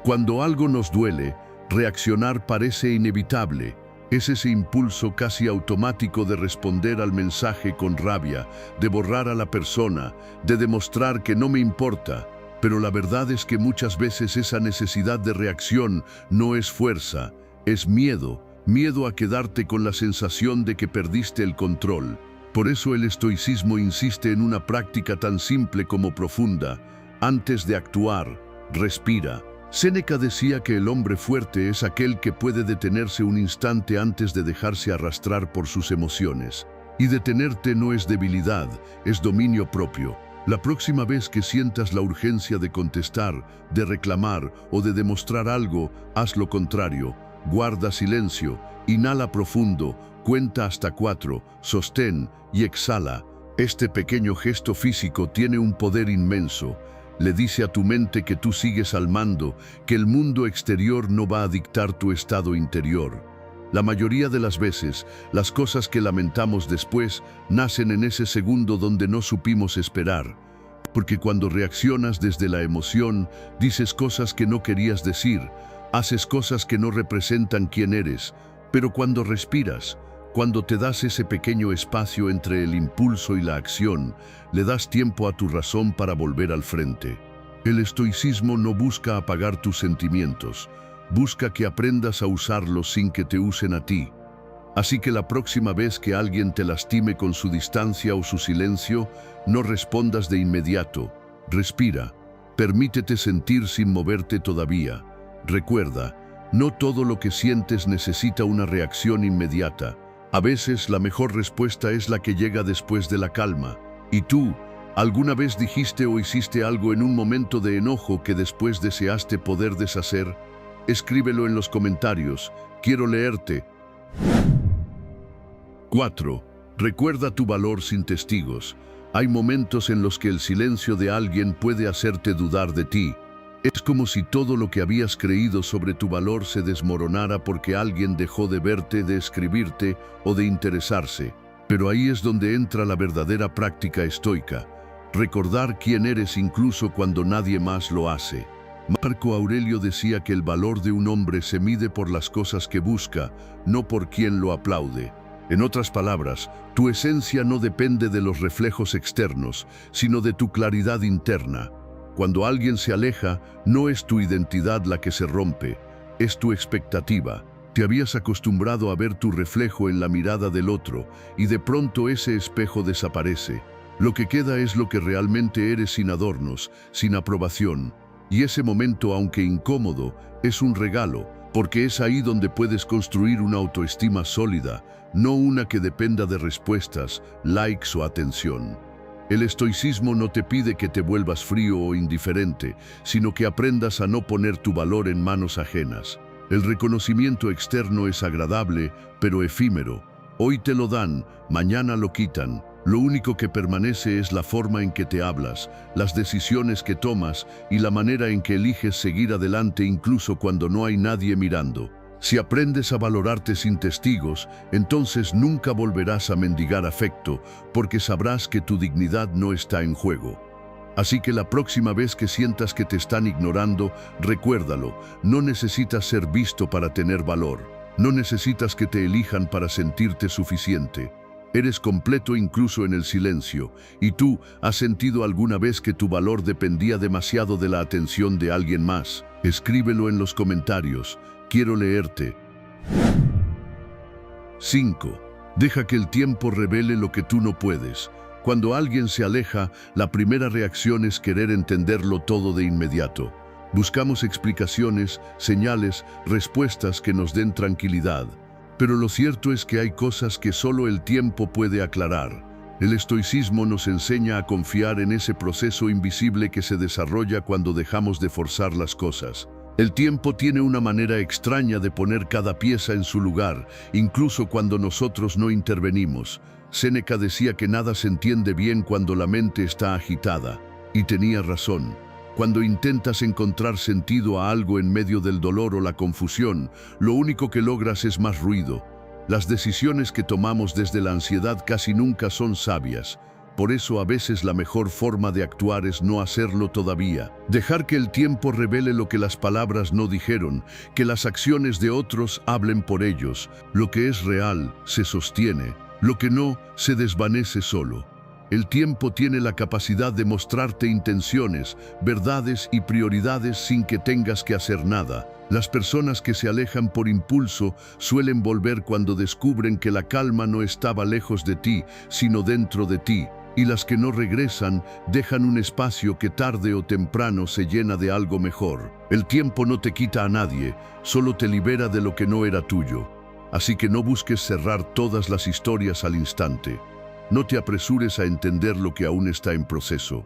Cuando algo nos duele, reaccionar parece inevitable. Es ese impulso casi automático de responder al mensaje con rabia, de borrar a la persona, de demostrar que no me importa. Pero la verdad es que muchas veces esa necesidad de reacción no es fuerza, es miedo. Miedo a quedarte con la sensación de que perdiste el control. Por eso el estoicismo insiste en una práctica tan simple como profunda. Antes de actuar, respira. Séneca decía que el hombre fuerte es aquel que puede detenerse un instante antes de dejarse arrastrar por sus emociones. Y detenerte no es debilidad, es dominio propio. La próxima vez que sientas la urgencia de contestar, de reclamar o de demostrar algo, haz lo contrario. Guarda silencio, inhala profundo, cuenta hasta 4, sostén y exhala. Este pequeño gesto físico tiene un poder inmenso. Le dice a tu mente que tú sigues al mando, que el mundo exterior no va a dictar tu estado interior. La mayoría de las veces, las cosas que lamentamos después nacen en ese segundo donde no supimos esperar. Porque cuando reaccionas desde la emoción, dices cosas que no querías decir, haces cosas que no representan quién eres, pero cuando respiras, cuando te das ese pequeño espacio entre el impulso y la acción, le das tiempo a tu razón para volver al frente. El estoicismo no busca apagar tus sentimientos, busca que aprendas a usarlos sin que te usen a ti. Así que la próxima vez que alguien te lastime con su distancia o su silencio, no respondas de inmediato. Respira, permítete sentir sin moverte todavía. Recuerda, no todo lo que sientes necesita una reacción inmediata. A veces la mejor respuesta es la que llega después de la calma. ¿Y tú, alguna vez dijiste o hiciste algo en un momento de enojo que después deseaste poder deshacer? Escríbelo en los comentarios. Quiero leerte. 4. Recuerda tu valor sin testigos. Hay momentos en los que el silencio de alguien puede hacerte dudar de ti. Es como si todo lo que habías creído sobre tu valor se desmoronara porque alguien dejó de verte, de escribirte o de interesarse. Pero ahí es donde entra la verdadera práctica estoica. Recordar quién eres incluso cuando nadie más lo hace. Marco Aurelio decía que el valor de un hombre se mide por las cosas que busca, no por quien lo aplaude. En otras palabras, tu esencia no depende de los reflejos externos, sino de tu claridad interna. Cuando alguien se aleja, no es tu identidad la que se rompe, es tu expectativa. Te habías acostumbrado a ver tu reflejo en la mirada del otro y de pronto ese espejo desaparece. Lo que queda es lo que realmente eres sin adornos, sin aprobación. Y ese momento, aunque incómodo, es un regalo, porque es ahí donde puedes construir una autoestima sólida, no una que dependa de respuestas, likes o atención. El estoicismo no te pide que te vuelvas frío o indiferente, sino que aprendas a no poner tu valor en manos ajenas. El reconocimiento externo es agradable, pero efímero. Hoy te lo dan, mañana lo quitan. Lo único que permanece es la forma en que te hablas, las decisiones que tomas y la manera en que eliges seguir adelante incluso cuando no hay nadie mirando. Si aprendes a valorarte sin testigos, entonces nunca volverás a mendigar afecto, porque sabrás que tu dignidad no está en juego. Así que la próxima vez que sientas que te están ignorando, recuérdalo, no necesitas ser visto para tener valor, no necesitas que te elijan para sentirte suficiente. Eres completo incluso en el silencio. ¿Y tú has sentido alguna vez que tu valor dependía demasiado de la atención de alguien más? Escríbelo en los comentarios. Quiero leerte. 5. Deja que el tiempo revele lo que tú no puedes. Cuando alguien se aleja, la primera reacción es querer entenderlo todo de inmediato. Buscamos explicaciones, señales, respuestas que nos den tranquilidad. Pero lo cierto es que hay cosas que solo el tiempo puede aclarar. El estoicismo nos enseña a confiar en ese proceso invisible que se desarrolla cuando dejamos de forzar las cosas. El tiempo tiene una manera extraña de poner cada pieza en su lugar, incluso cuando nosotros no intervenimos. Séneca decía que nada se entiende bien cuando la mente está agitada. Y tenía razón. Cuando intentas encontrar sentido a algo en medio del dolor o la confusión, lo único que logras es más ruido. Las decisiones que tomamos desde la ansiedad casi nunca son sabias. Por eso a veces la mejor forma de actuar es no hacerlo todavía. Dejar que el tiempo revele lo que las palabras no dijeron, que las acciones de otros hablen por ellos. Lo que es real se sostiene, lo que no se desvanece solo. El tiempo tiene la capacidad de mostrarte intenciones, verdades y prioridades sin que tengas que hacer nada. Las personas que se alejan por impulso suelen volver cuando descubren que la calma no estaba lejos de ti, sino dentro de ti. Y las que no regresan dejan un espacio que tarde o temprano se llena de algo mejor. El tiempo no te quita a nadie, solo te libera de lo que no era tuyo. Así que no busques cerrar todas las historias al instante. No te apresures a entender lo que aún está en proceso.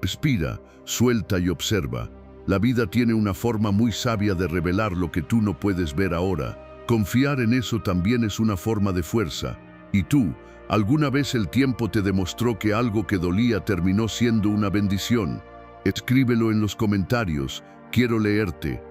Respira, suelta y observa. La vida tiene una forma muy sabia de revelar lo que tú no puedes ver ahora. Confiar en eso también es una forma de fuerza. ¿Y tú? ¿Alguna vez el tiempo te demostró que algo que dolía terminó siendo una bendición? Escríbelo en los comentarios. Quiero leerte.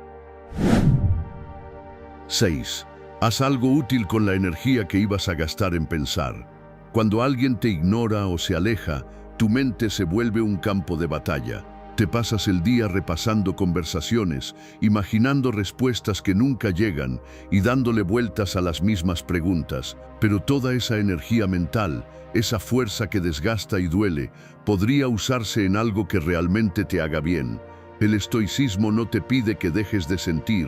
6. Haz algo útil con la energía que ibas a gastar en pensar. Cuando alguien te ignora o se aleja, tu mente se vuelve un campo de batalla. Te pasas el día repasando conversaciones, imaginando respuestas que nunca llegan y dándole vueltas a las mismas preguntas. Pero toda esa energía mental, esa fuerza que desgasta y duele, podría usarse en algo que realmente te haga bien. El estoicismo no te pide que dejes de sentir,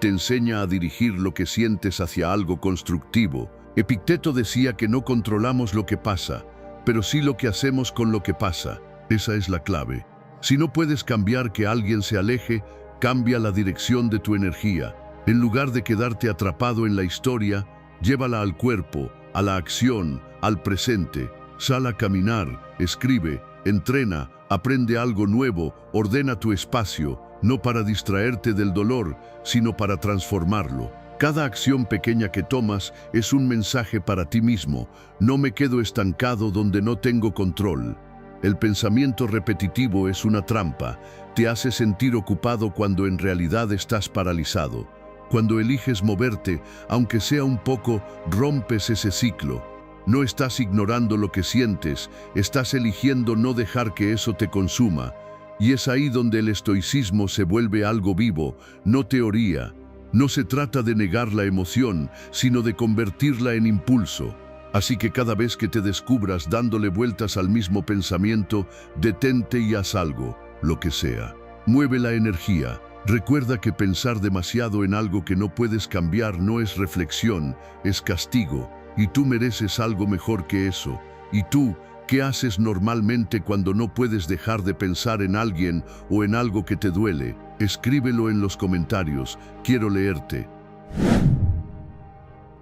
te enseña a dirigir lo que sientes hacia algo constructivo. Epicteto decía que no controlamos lo que pasa, pero sí lo que hacemos con lo que pasa. Esa es la clave. Si no puedes cambiar que alguien se aleje, cambia la dirección de tu energía. En lugar de quedarte atrapado en la historia, llévala al cuerpo, a la acción, al presente. Sal a caminar, escribe, entrena, aprende algo nuevo, ordena tu espacio, no para distraerte del dolor, sino para transformarlo. Cada acción pequeña que tomas es un mensaje para ti mismo. No me quedo estancado donde no tengo control. El pensamiento repetitivo es una trampa. Te hace sentir ocupado cuando en realidad estás paralizado. Cuando eliges moverte, aunque sea un poco, rompes ese ciclo. No estás ignorando lo que sientes, estás eligiendo no dejar que eso te consuma. Y es ahí donde el estoicismo se vuelve algo vivo, no teoría. No se trata de negar la emoción, sino de convertirla en impulso. Así que cada vez que te descubras dándole vueltas al mismo pensamiento, detente y haz algo, lo que sea. Mueve la energía. Recuerda que pensar demasiado en algo que no puedes cambiar no es reflexión, es castigo. Y tú mereces algo mejor que eso. ¿Y tú? ¿Qué haces normalmente cuando no puedes dejar de pensar en alguien o en algo que te duele? Escríbelo en los comentarios. Quiero leerte.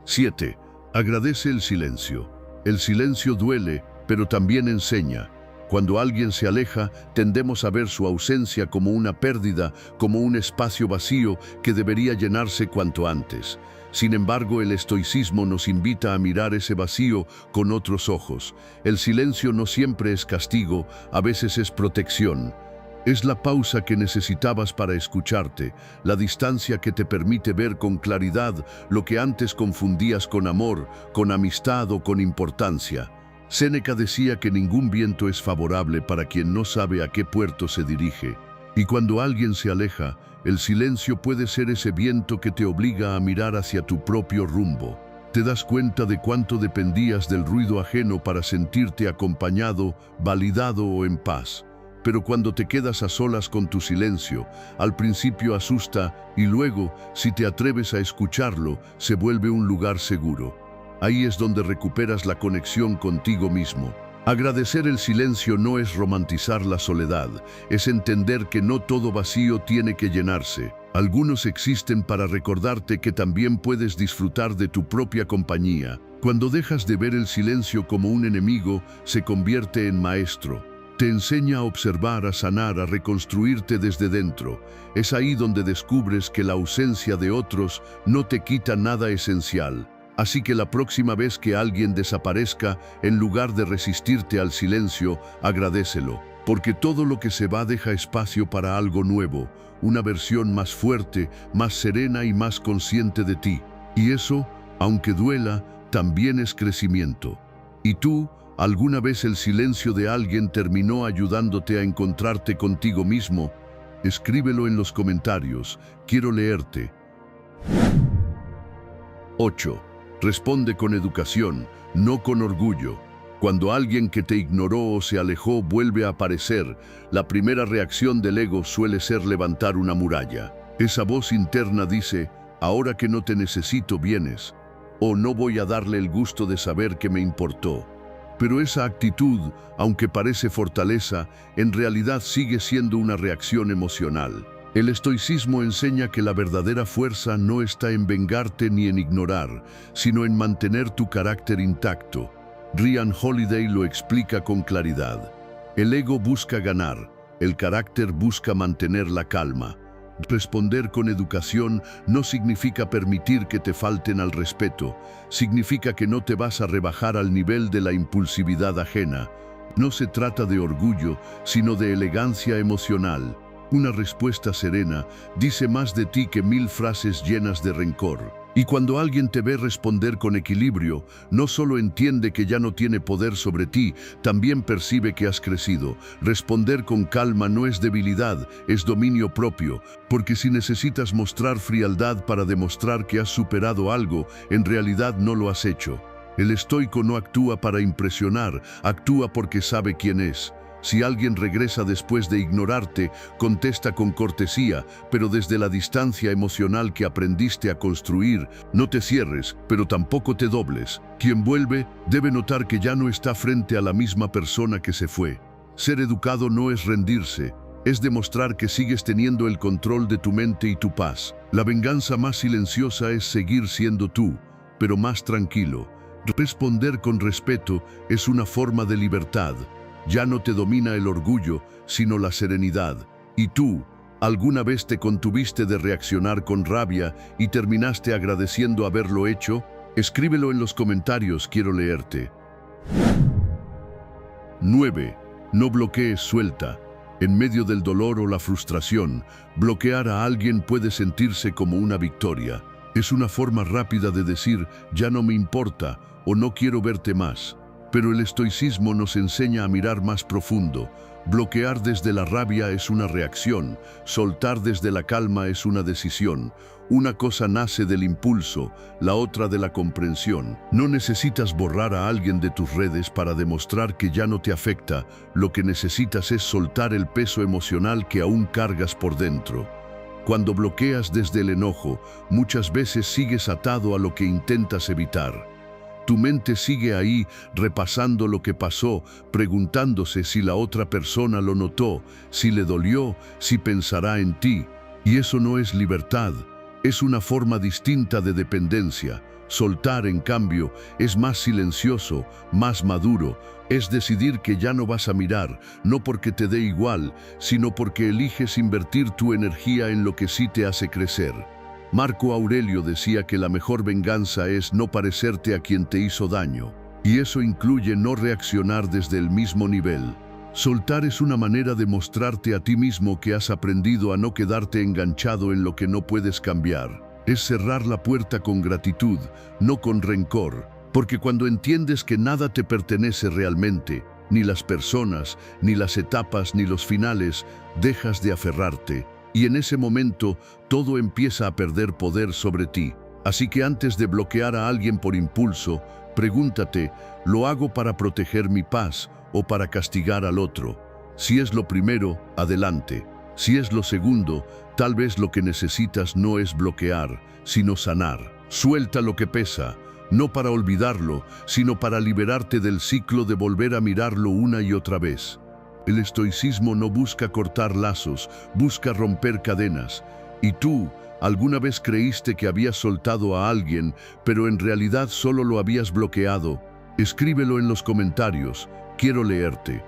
7. Agradece el silencio. El silencio duele, pero también enseña. Cuando alguien se aleja, tendemos a ver su ausencia como una pérdida, como un espacio vacío que debería llenarse cuanto antes. Sin embargo, el estoicismo nos invita a mirar ese vacío con otros ojos. El silencio no siempre es castigo, a veces es protección. Es la pausa que necesitabas para escucharte, la distancia que te permite ver con claridad lo que antes confundías con amor, con amistad o con importancia. Séneca decía que ningún viento es favorable para quien no sabe a qué puerto se dirige. Y cuando alguien se aleja, el silencio puede ser ese viento que te obliga a mirar hacia tu propio rumbo. Te das cuenta de cuánto dependías del ruido ajeno para sentirte acompañado, validado o en paz. Pero cuando te quedas a solas con tu silencio, al principio asusta y luego, si te atreves a escucharlo, se vuelve un lugar seguro. Ahí es donde recuperas la conexión contigo mismo. Agradecer el silencio no es romantizar la soledad, es entender que no todo vacío tiene que llenarse. Algunos existen para recordarte que también puedes disfrutar de tu propia compañía. Cuando dejas de ver el silencio como un enemigo, se convierte en maestro. Te enseña a observar, a sanar, a reconstruirte desde dentro. Es ahí donde descubres que la ausencia de otros no te quita nada esencial. Así que la próxima vez que alguien desaparezca, en lugar de resistirte al silencio, agradécelo. Porque todo lo que se va deja espacio para algo nuevo, una versión más fuerte, más serena y más consciente de ti. Y eso, aunque duela, también es crecimiento. ¿Y tú, alguna vez el silencio de alguien terminó ayudándote a encontrarte contigo mismo? Escríbelo en los comentarios, quiero leerte. 8. Responde con educación, no con orgullo. Cuando alguien que te ignoró o se alejó vuelve a aparecer, la primera reacción del ego suele ser levantar una muralla. Esa voz interna dice, ahora que no te necesito vienes, o no voy a darle el gusto de saber que me importó. Pero esa actitud, aunque parece fortaleza, en realidad sigue siendo una reacción emocional. El estoicismo enseña que la verdadera fuerza no está en vengarte ni en ignorar, sino en mantener tu carácter intacto. Ryan Holiday lo explica con claridad. El ego busca ganar, el carácter busca mantener la calma. Responder con educación no significa permitir que te falten al respeto, significa que no te vas a rebajar al nivel de la impulsividad ajena. No se trata de orgullo, sino de elegancia emocional. Una respuesta serena dice más de ti que 1000 frases llenas de rencor. Y cuando alguien te ve responder con equilibrio, no solo entiende que ya no tiene poder sobre ti, también percibe que has crecido. Responder con calma no es debilidad, es dominio propio, porque si necesitas mostrar frialdad para demostrar que has superado algo, en realidad no lo has hecho. El estoico no actúa para impresionar, actúa porque sabe quién es. Si alguien regresa después de ignorarte, contesta con cortesía, pero desde la distancia emocional que aprendiste a construir. No te cierres, pero tampoco te dobles. Quien vuelve debe notar que ya no está frente a la misma persona que se fue. Ser educado no es rendirse, es demostrar que sigues teniendo el control de tu mente y tu paz. La venganza más silenciosa es seguir siendo tú, pero más tranquilo. Responder con respeto es una forma de libertad. Ya no te domina el orgullo, sino la serenidad. ¿Y tú, alguna vez te contuviste de reaccionar con rabia y terminaste agradeciendo haberlo hecho? Escríbelo en los comentarios, quiero leerte. 9. No bloquees, suelta. En medio del dolor o la frustración, bloquear a alguien puede sentirse como una victoria. Es una forma rápida de decir, ya no me importa o no quiero verte más. Pero el estoicismo nos enseña a mirar más profundo. Bloquear desde la rabia es una reacción, soltar desde la calma es una decisión. Una cosa nace del impulso, la otra de la comprensión. No necesitas borrar a alguien de tus redes para demostrar que ya no te afecta. Lo que necesitas es soltar el peso emocional que aún cargas por dentro. Cuando bloqueas desde el enojo, muchas veces sigues atado a lo que intentas evitar. Tu mente sigue ahí, repasando lo que pasó, preguntándose si la otra persona lo notó, si le dolió, si pensará en ti. Y eso no es libertad, es una forma distinta de dependencia. Soltar, en cambio, es más silencioso, más maduro. Es decidir que ya no vas a mirar, no porque te dé igual, sino porque eliges invertir tu energía en lo que sí te hace crecer. Marco Aurelio decía que la mejor venganza es no parecerte a quien te hizo daño, y eso incluye no reaccionar desde el mismo nivel. Soltar es una manera de mostrarte a ti mismo que has aprendido a no quedarte enganchado en lo que no puedes cambiar. Es cerrar la puerta con gratitud, no con rencor, porque cuando entiendes que nada te pertenece realmente, ni las personas, ni las etapas, ni los finales, dejas de aferrarte. Y en ese momento, todo empieza a perder poder sobre ti. Así que antes de bloquear a alguien por impulso, pregúntate, ¿lo hago para proteger mi paz o para castigar al otro? Si es lo primero, adelante. Si es lo segundo, tal vez lo que necesitas no es bloquear, sino sanar. Suelta lo que pesa, no para olvidarlo, sino para liberarte del ciclo de volver a mirarlo una y otra vez. El estoicismo no busca cortar lazos, busca romper cadenas. Y tú, ¿alguna vez creíste que habías soltado a alguien, pero en realidad solo lo habías bloqueado? Escríbelo en los comentarios, quiero leerte.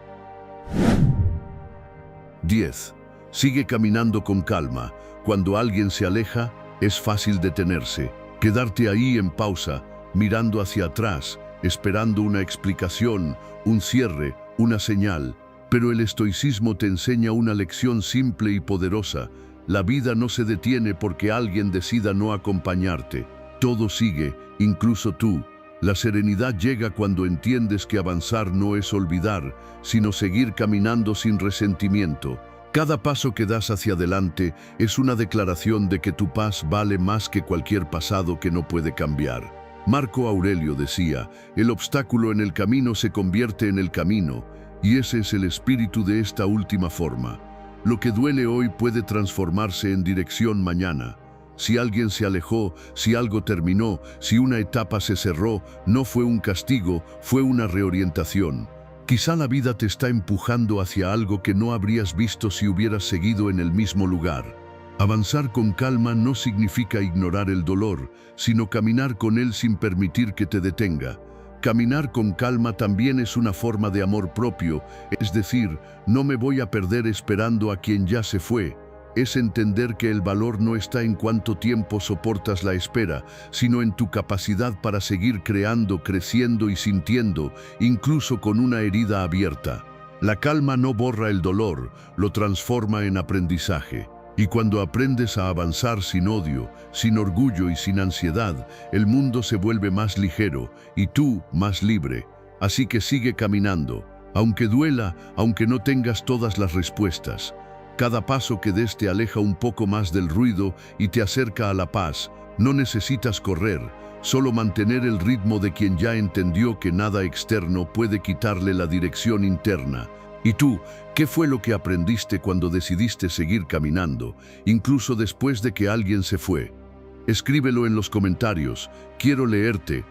10. Sigue caminando con calma. Cuando alguien se aleja, es fácil detenerse. Quedarte ahí en pausa, mirando hacia atrás, esperando una explicación, un cierre, una señal. Pero el estoicismo te enseña una lección simple y poderosa. La vida no se detiene porque alguien decida no acompañarte. Todo sigue, incluso tú. La serenidad llega cuando entiendes que avanzar no es olvidar, sino seguir caminando sin resentimiento. Cada paso que das hacia adelante es una declaración de que tu paz vale más que cualquier pasado que no puede cambiar. Marco Aurelio decía, el obstáculo en el camino se convierte en el camino, y ese es el espíritu de esta última forma. Lo que duele hoy puede transformarse en dirección mañana. Si alguien se alejó, si algo terminó, si una etapa se cerró, no fue un castigo, fue una reorientación. Quizá la vida te está empujando hacia algo que no habrías visto si hubieras seguido en el mismo lugar. Avanzar con calma no significa ignorar el dolor, sino caminar con él sin permitir que te detenga. Caminar con calma también es una forma de amor propio, es decir, no me voy a perder esperando a quien ya se fue. Es entender que el valor no está en cuánto tiempo soportas la espera, sino en tu capacidad para seguir creando, creciendo y sintiendo, incluso con una herida abierta. La calma no borra el dolor, lo transforma en aprendizaje. Y cuando aprendes a avanzar sin odio, sin orgullo y sin ansiedad, el mundo se vuelve más ligero y tú más libre. Así que sigue caminando, aunque duela, aunque no tengas todas las respuestas. Cada paso que des te aleja un poco más del ruido y te acerca a la paz. No necesitas correr, solo mantener el ritmo de quien ya entendió que nada externo puede quitarle la dirección interna. ¿Y tú, qué fue lo que aprendiste cuando decidiste seguir caminando, incluso después de que alguien se fue? Escríbelo en los comentarios, quiero leerte.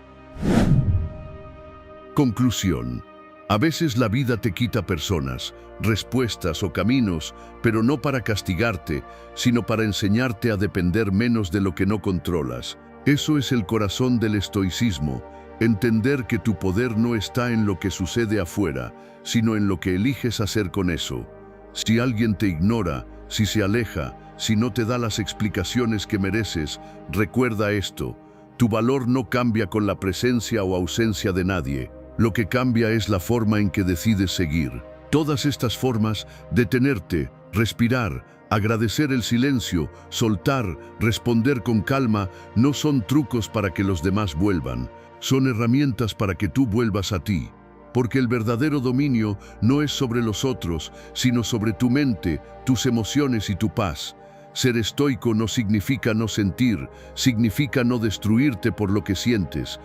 Conclusión. A veces la vida te quita personas, respuestas o caminos, pero no para castigarte, sino para enseñarte a depender menos de lo que no controlas. Eso es el corazón del estoicismo, entender que tu poder no está en lo que sucede afuera, sino en lo que eliges hacer con eso. Si alguien te ignora, si se aleja, si no te da las explicaciones que mereces, recuerda esto: tu valor no cambia con la presencia o ausencia de nadie. Lo que cambia es la forma en que decides seguir. Todas estas formas, detenerte, respirar, agradecer el silencio, soltar, responder con calma, no son trucos para que los demás vuelvan. Son herramientas para que tú vuelvas a ti. Porque el verdadero dominio no es sobre los otros, sino sobre tu mente, tus emociones y tu paz. Ser estoico no significa no sentir, significa no destruirte por lo que sientes.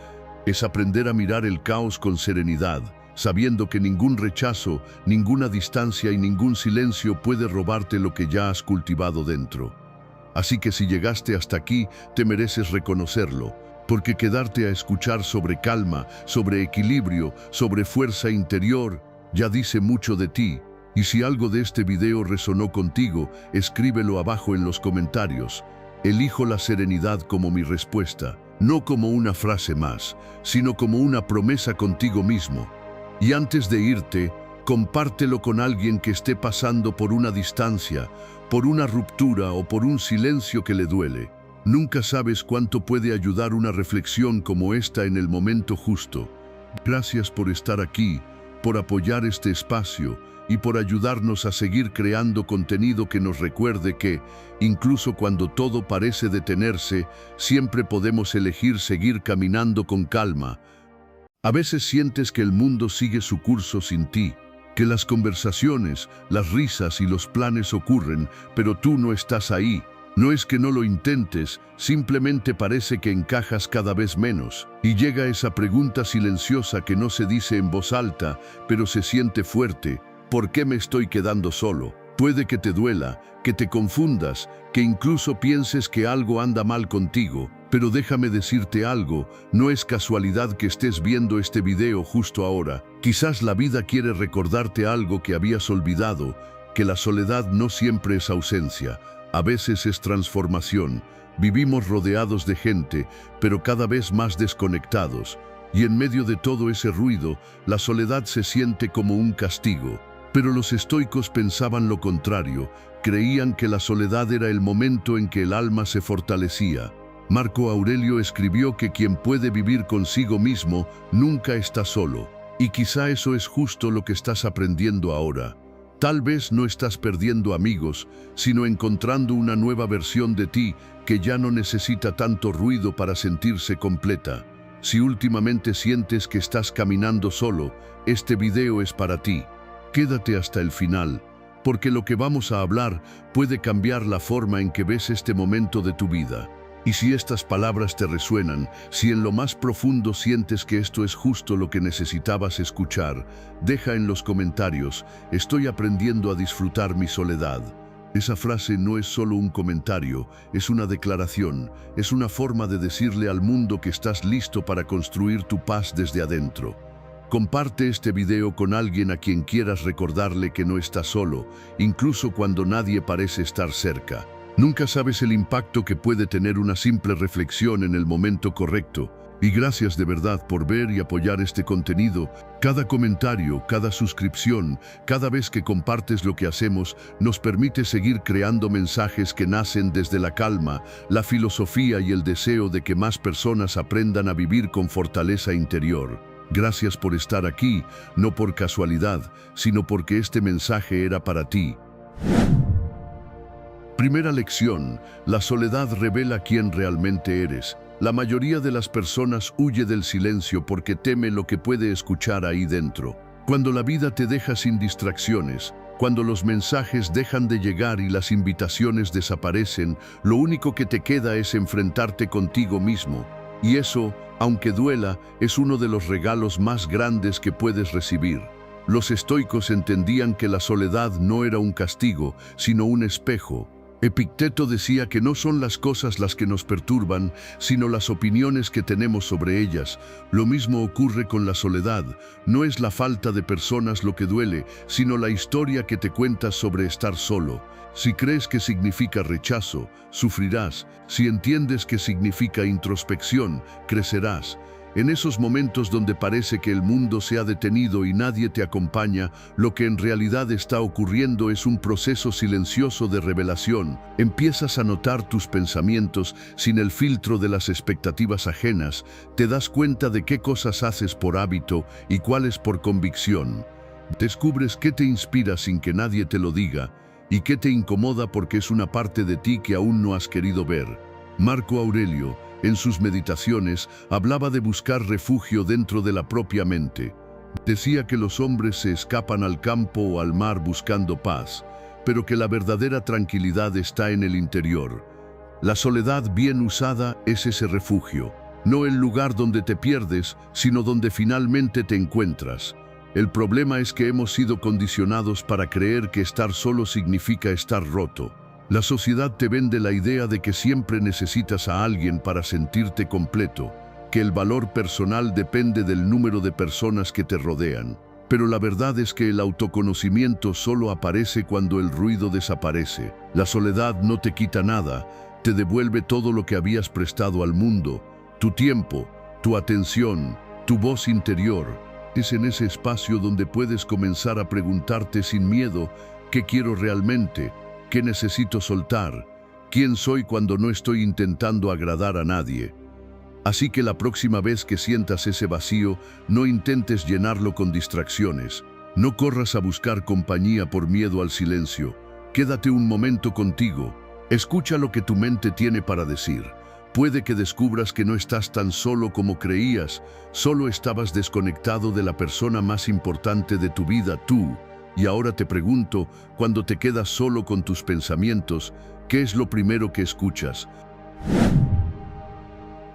Es aprender a mirar el caos con serenidad, sabiendo que ningún rechazo, ninguna distancia y ningún silencio puede robarte lo que ya has cultivado dentro. Así que si llegaste hasta aquí, te mereces reconocerlo, porque quedarte a escuchar sobre calma, sobre equilibrio, sobre fuerza interior, ya dice mucho de ti. Y si algo de este video resonó contigo, escríbelo abajo en los comentarios. Elijo la serenidad como mi respuesta, no como una frase más, sino como una promesa contigo mismo. Y antes de irte, compártelo con alguien que esté pasando por una distancia, por una ruptura o por un silencio que le duele. Nunca sabes cuánto puede ayudar una reflexión como esta en el momento justo. Gracias por estar aquí, por apoyar este espacio y por ayudarnos a seguir creando contenido que nos recuerde que, incluso cuando todo parece detenerse, siempre podemos elegir seguir caminando con calma. A veces sientes que el mundo sigue su curso sin ti, que las conversaciones, las risas y los planes ocurren, pero tú no estás ahí. No es que no lo intentes, simplemente parece que encajas cada vez menos. Y llega esa pregunta silenciosa que no se dice en voz alta, pero se siente fuerte. ¿Por qué me estoy quedando solo? Puede que te duela, que te confundas, que incluso pienses que algo anda mal contigo. Pero déjame decirte algo, no es casualidad que estés viendo este video justo ahora. Quizás la vida quiere recordarte algo que habías olvidado, que la soledad no siempre es ausencia. A veces es transformación. Vivimos rodeados de gente, pero cada vez más desconectados. Y en medio de todo ese ruido, la soledad se siente como un castigo. Pero los estoicos pensaban lo contrario. Creían que la soledad era el momento en que el alma se fortalecía. Marco Aurelio escribió que quien puede vivir consigo mismo nunca está solo. Y quizá eso es justo lo que estás aprendiendo ahora. Tal vez no estás perdiendo amigos, sino encontrando una nueva versión de ti que ya no necesita tanto ruido para sentirse completa. Si últimamente sientes que estás caminando solo, este video es para ti. Quédate hasta el final, porque lo que vamos a hablar puede cambiar la forma en que ves este momento de tu vida. Y si estas palabras te resuenan, si en lo más profundo sientes que esto es justo lo que necesitabas escuchar, deja en los comentarios: estoy aprendiendo a disfrutar mi soledad. Esa frase no es solo un comentario, es una declaración, es una forma de decirle al mundo que estás listo para construir tu paz desde adentro. Comparte este video con alguien a quien quieras recordarle que no está solo, incluso cuando nadie parece estar cerca. Nunca sabes el impacto que puede tener una simple reflexión en el momento correcto. Y gracias de verdad por ver y apoyar este contenido. Cada comentario, cada suscripción, cada vez que compartes lo que hacemos, nos permite seguir creando mensajes que nacen desde la calma, la filosofía y el deseo de que más personas aprendan a vivir con fortaleza interior. Gracias por estar aquí, no por casualidad, sino porque este mensaje era para ti. Primera lección: la soledad revela quién realmente eres. La mayoría de las personas huye del silencio porque teme lo que puede escuchar ahí dentro. Cuando la vida te deja sin distracciones, cuando los mensajes dejan de llegar y las invitaciones desaparecen, lo único que te queda es enfrentarte contigo mismo. Y eso, aunque duela, es uno de los regalos más grandes que puedes recibir. Los estoicos entendían que la soledad no era un castigo, sino un espejo. Epicteto decía que no son las cosas las que nos perturban, sino las opiniones que tenemos sobre ellas. Lo mismo ocurre con la soledad. No es la falta de personas lo que duele, sino la historia que te cuentas sobre estar solo. Si crees que significa rechazo, sufrirás. Si entiendes que significa introspección, crecerás. En esos momentos donde parece que el mundo se ha detenido y nadie te acompaña, lo que en realidad está ocurriendo es un proceso silencioso de revelación. Empiezas a notar tus pensamientos sin el filtro de las expectativas ajenas, te das cuenta de qué cosas haces por hábito y cuáles por convicción. Descubres qué te inspira sin que nadie te lo diga y qué te incomoda porque es una parte de ti que aún no has querido ver. Marco Aurelio, en sus meditaciones, hablaba de buscar refugio dentro de la propia mente. Decía que los hombres se escapan al campo o al mar buscando paz, pero que la verdadera tranquilidad está en el interior. La soledad bien usada es ese refugio, no el lugar donde te pierdes, sino donde finalmente te encuentras. El problema es que hemos sido condicionados para creer que estar solo significa estar roto. La sociedad te vende la idea de que siempre necesitas a alguien para sentirte completo, que el valor personal depende del número de personas que te rodean. Pero la verdad es que el autoconocimiento solo aparece cuando el ruido desaparece. La soledad no te quita nada, te devuelve todo lo que habías prestado al mundo: tu tiempo, tu atención, tu voz interior. Es en ese espacio donde puedes comenzar a preguntarte sin miedo: ¿qué quiero realmente? ¿Qué necesito soltar? ¿Quién soy cuando no estoy intentando agradar a nadie? Así que la próxima vez que sientas ese vacío, no intentes llenarlo con distracciones. No corras a buscar compañía por miedo al silencio. Quédate un momento contigo. Escucha lo que tu mente tiene para decir. Puede que descubras que no estás tan solo como creías, solo estabas desconectado de la persona más importante de tu vida, tú. Y ahora te pregunto, cuando te quedas solo con tus pensamientos, ¿Qué es lo primero que escuchas?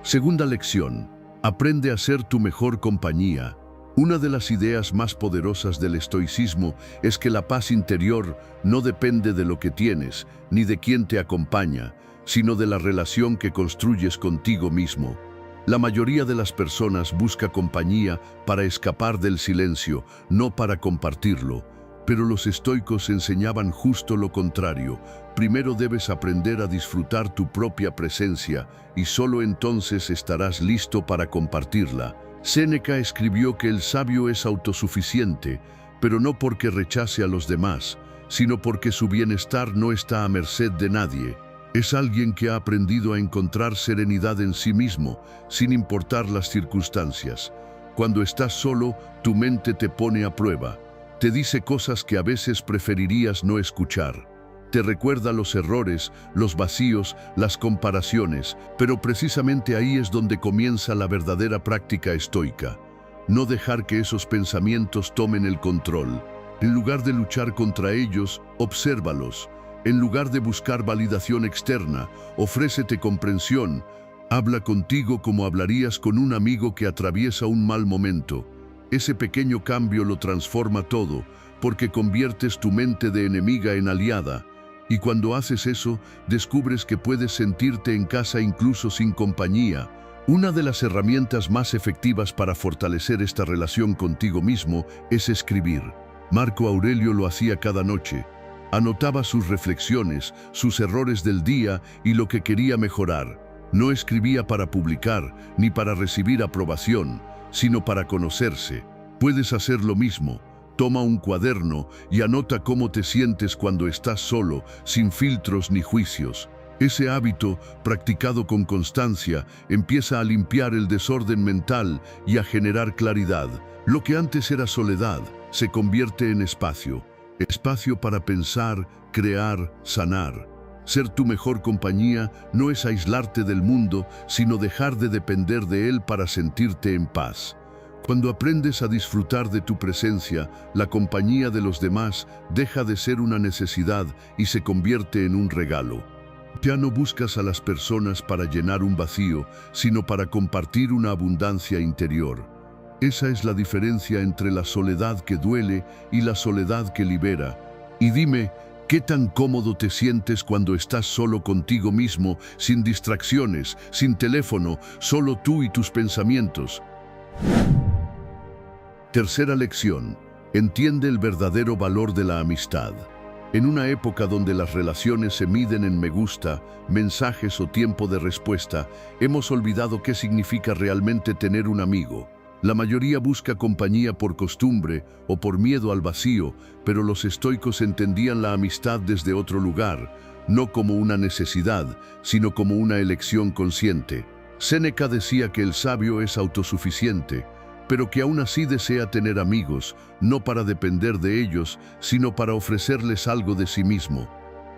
Segunda lección. Aprende a ser tu mejor compañía. Una de las ideas más poderosas del estoicismo es que la paz interior no depende de lo que tienes, ni de quién te acompaña, sino de la relación que construyes contigo mismo. La mayoría de las personas busca compañía para escapar del silencio, no para compartirlo. Pero los estoicos enseñaban justo lo contrario. Primero debes aprender a disfrutar tu propia presencia y solo entonces estarás listo para compartirla. Séneca escribió que el sabio es autosuficiente, pero no porque rechace a los demás, sino porque su bienestar no está a merced de nadie. Es alguien que ha aprendido a encontrar serenidad en sí mismo, sin importar las circunstancias. Cuando estás solo, tu mente te pone a prueba. Te dice cosas que a veces preferirías no escuchar. Te recuerda los errores, los vacíos, las comparaciones, pero precisamente ahí es donde comienza la verdadera práctica estoica. No dejar que esos pensamientos tomen el control. En lugar de luchar contra ellos, obsérvalos. En lugar de buscar validación externa, ofrécete comprensión. Habla contigo como hablarías con un amigo que atraviesa un mal momento. Ese pequeño cambio lo transforma todo, porque conviertes tu mente de enemiga en aliada. Y cuando haces eso, descubres que puedes sentirte en casa incluso sin compañía. Una de las herramientas más efectivas para fortalecer esta relación contigo mismo es escribir. Marco Aurelio lo hacía cada noche. Anotaba sus reflexiones, sus errores del día y lo que quería mejorar. No escribía para publicar, ni para recibir aprobación, sino para conocerse. Puedes hacer lo mismo. Toma un cuaderno y anota cómo te sientes cuando estás solo, sin filtros ni juicios. Ese hábito, practicado con constancia, empieza a limpiar el desorden mental y a generar claridad. Lo que antes era soledad, se convierte en espacio. Espacio para pensar, crear, sanar. Ser tu mejor compañía no es aislarte del mundo, sino dejar de depender de él para sentirte en paz. Cuando aprendes a disfrutar de tu presencia, la compañía de los demás deja de ser una necesidad y se convierte en un regalo. Ya no buscas a las personas para llenar un vacío, sino para compartir una abundancia interior. Esa es la diferencia entre la soledad que duele y la soledad que libera. Y dime, ¿qué tan cómodo te sientes cuando estás solo contigo mismo, sin distracciones, sin teléfono, solo tú y tus pensamientos? Tercera lección. Entiende el verdadero valor de la amistad. En una época donde las relaciones se miden en me gusta, mensajes o tiempo de respuesta, hemos olvidado qué significa realmente tener un amigo. La mayoría busca compañía por costumbre o por miedo al vacío, pero los estoicos entendían la amistad desde otro lugar, no como una necesidad, sino como una elección consciente. Séneca decía que el sabio es autosuficiente, pero que aún así desea tener amigos, no para depender de ellos, sino para ofrecerles algo de sí mismo.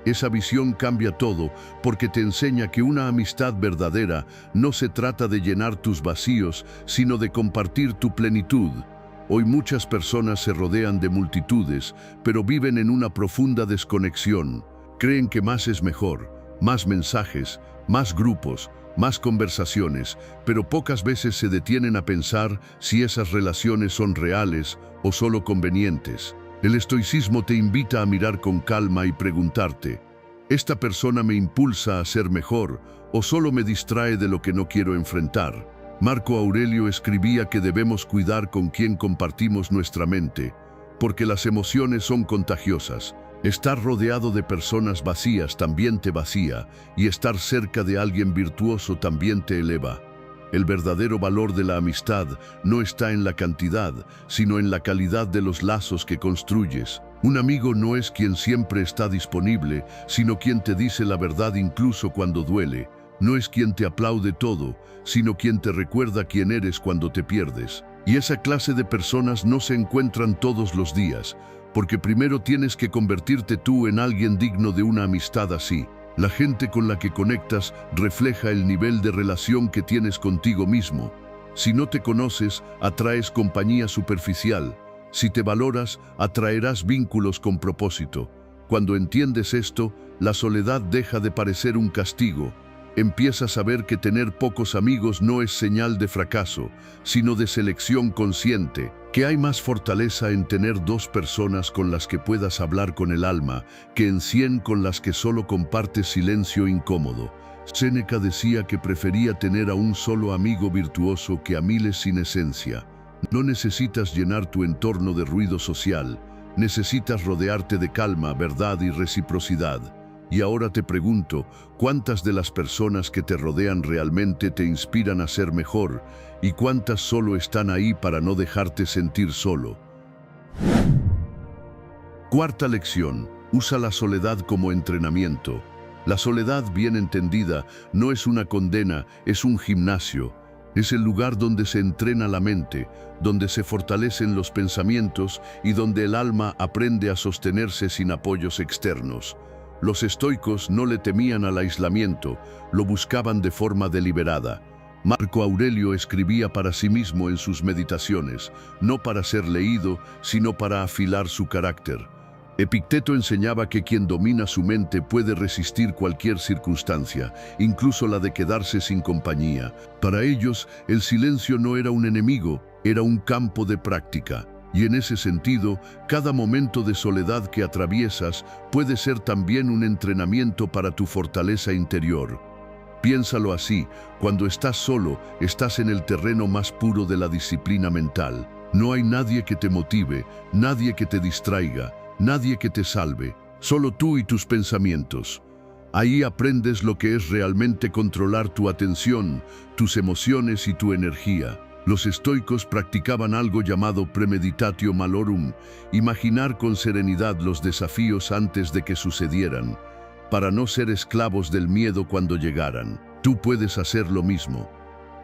Esa visión cambia todo porque te enseña que una amistad verdadera no se trata de llenar tus vacíos, sino de compartir tu plenitud. Hoy muchas personas se rodean de multitudes, pero viven en una profunda desconexión. Creen que más es mejor, más mensajes, más grupos, más conversaciones, pero pocas veces se detienen a pensar si esas relaciones son reales o solo convenientes. El estoicismo te invita a mirar con calma y preguntarte, ¿esta persona me impulsa a ser mejor o solo me distrae de lo que no quiero enfrentar? Marco Aurelio escribía que debemos cuidar con quién compartimos nuestra mente, porque las emociones son contagiosas. Estar rodeado de personas vacías también te vacía, y estar cerca de alguien virtuoso también te eleva. El verdadero valor de la amistad no está en la cantidad, sino en la calidad de los lazos que construyes. Un amigo no es quien siempre está disponible, sino quien te dice la verdad incluso cuando duele. No es quien te aplaude todo, sino quien te recuerda quién eres cuando te pierdes. Y esa clase de personas no se encuentran todos los días, porque primero tienes que convertirte tú en alguien digno de una amistad así. La gente con la que conectas refleja el nivel de relación que tienes contigo mismo. Si no te conoces, atraes compañía superficial. Si te valoras, atraerás vínculos con propósito. Cuando entiendes esto, la soledad deja de parecer un castigo. Empiezas a ver que tener pocos amigos no es señal de fracaso, sino de selección consciente, que hay más fortaleza en tener 2 personas con las que puedas hablar con el alma, que en 100 con las que solo compartes silencio incómodo. Séneca decía que prefería tener a un solo amigo virtuoso que a miles sin esencia. No necesitas llenar tu entorno de ruido social, necesitas rodearte de calma, verdad y reciprocidad. Y ahora te pregunto, ¿cuántas de las personas que te rodean realmente te inspiran a ser mejor? ¿Y cuántas solo están ahí para no dejarte sentir solo? Cuarta lección, usa la soledad como entrenamiento. La soledad bien entendida no es una condena, es un gimnasio. Es el lugar donde se entrena la mente, donde se fortalecen los pensamientos y donde el alma aprende a sostenerse sin apoyos externos. Los estoicos no le temían al aislamiento, lo buscaban de forma deliberada. Marco Aurelio escribía para sí mismo en sus meditaciones, no para ser leído, sino para afilar su carácter. Epicteto enseñaba que quien domina su mente puede resistir cualquier circunstancia, incluso la de quedarse sin compañía. Para ellos, el silencio no era un enemigo, era un campo de práctica. Y en ese sentido, cada momento de soledad que atraviesas puede ser también un entrenamiento para tu fortaleza interior. Piénsalo así, cuando estás solo, estás en el terreno más puro de la disciplina mental. No hay nadie que te motive, nadie que te distraiga, nadie que te salve, solo tú y tus pensamientos. Ahí aprendes lo que es realmente controlar tu atención, tus emociones y tu energía. Los estoicos practicaban algo llamado premeditatio malorum, imaginar con serenidad los desafíos antes de que sucedieran, para no ser esclavos del miedo cuando llegaran. Tú puedes hacer lo mismo.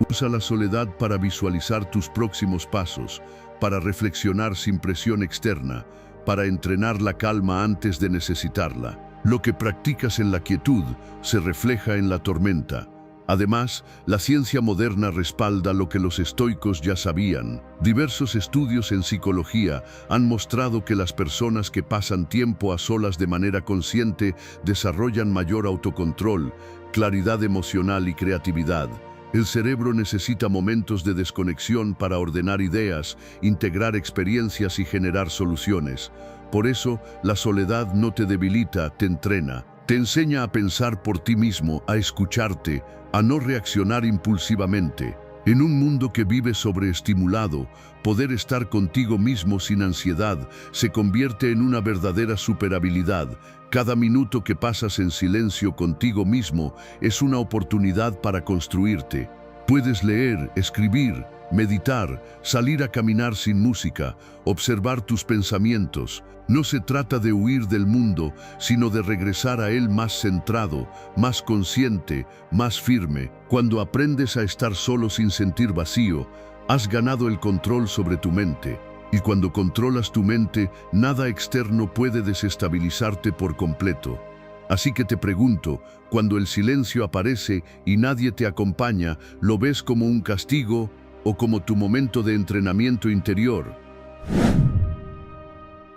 Usa la soledad para visualizar tus próximos pasos, para reflexionar sin presión externa, para entrenar la calma antes de necesitarla. Lo que practicas en la quietud se refleja en la tormenta. Además, la ciencia moderna respalda lo que los estoicos ya sabían. Diversos estudios en psicología han mostrado que las personas que pasan tiempo a solas de manera consciente desarrollan mayor autocontrol, claridad emocional y creatividad. El cerebro necesita momentos de desconexión para ordenar ideas, integrar experiencias y generar soluciones. Por eso, la soledad no te debilita, te entrena. Te enseña a pensar por ti mismo, a escucharte, a no reaccionar impulsivamente. En un mundo que vive sobreestimulado, poder estar contigo mismo sin ansiedad se convierte en una verdadera superhabilidad. Cada minuto que pasas en silencio contigo mismo es una oportunidad para construirte. Puedes leer, escribir, meditar, salir a caminar sin música, observar tus pensamientos. No se trata de huir del mundo, sino de regresar a él más centrado, más consciente, más firme. Cuando aprendes a estar solo sin sentir vacío, has ganado el control sobre tu mente. Y cuando controlas tu mente, nada externo puede desestabilizarte por completo. Así que te pregunto, cuando el silencio aparece y nadie te acompaña, ¿lo ves como un castigo o como tu momento de entrenamiento interior?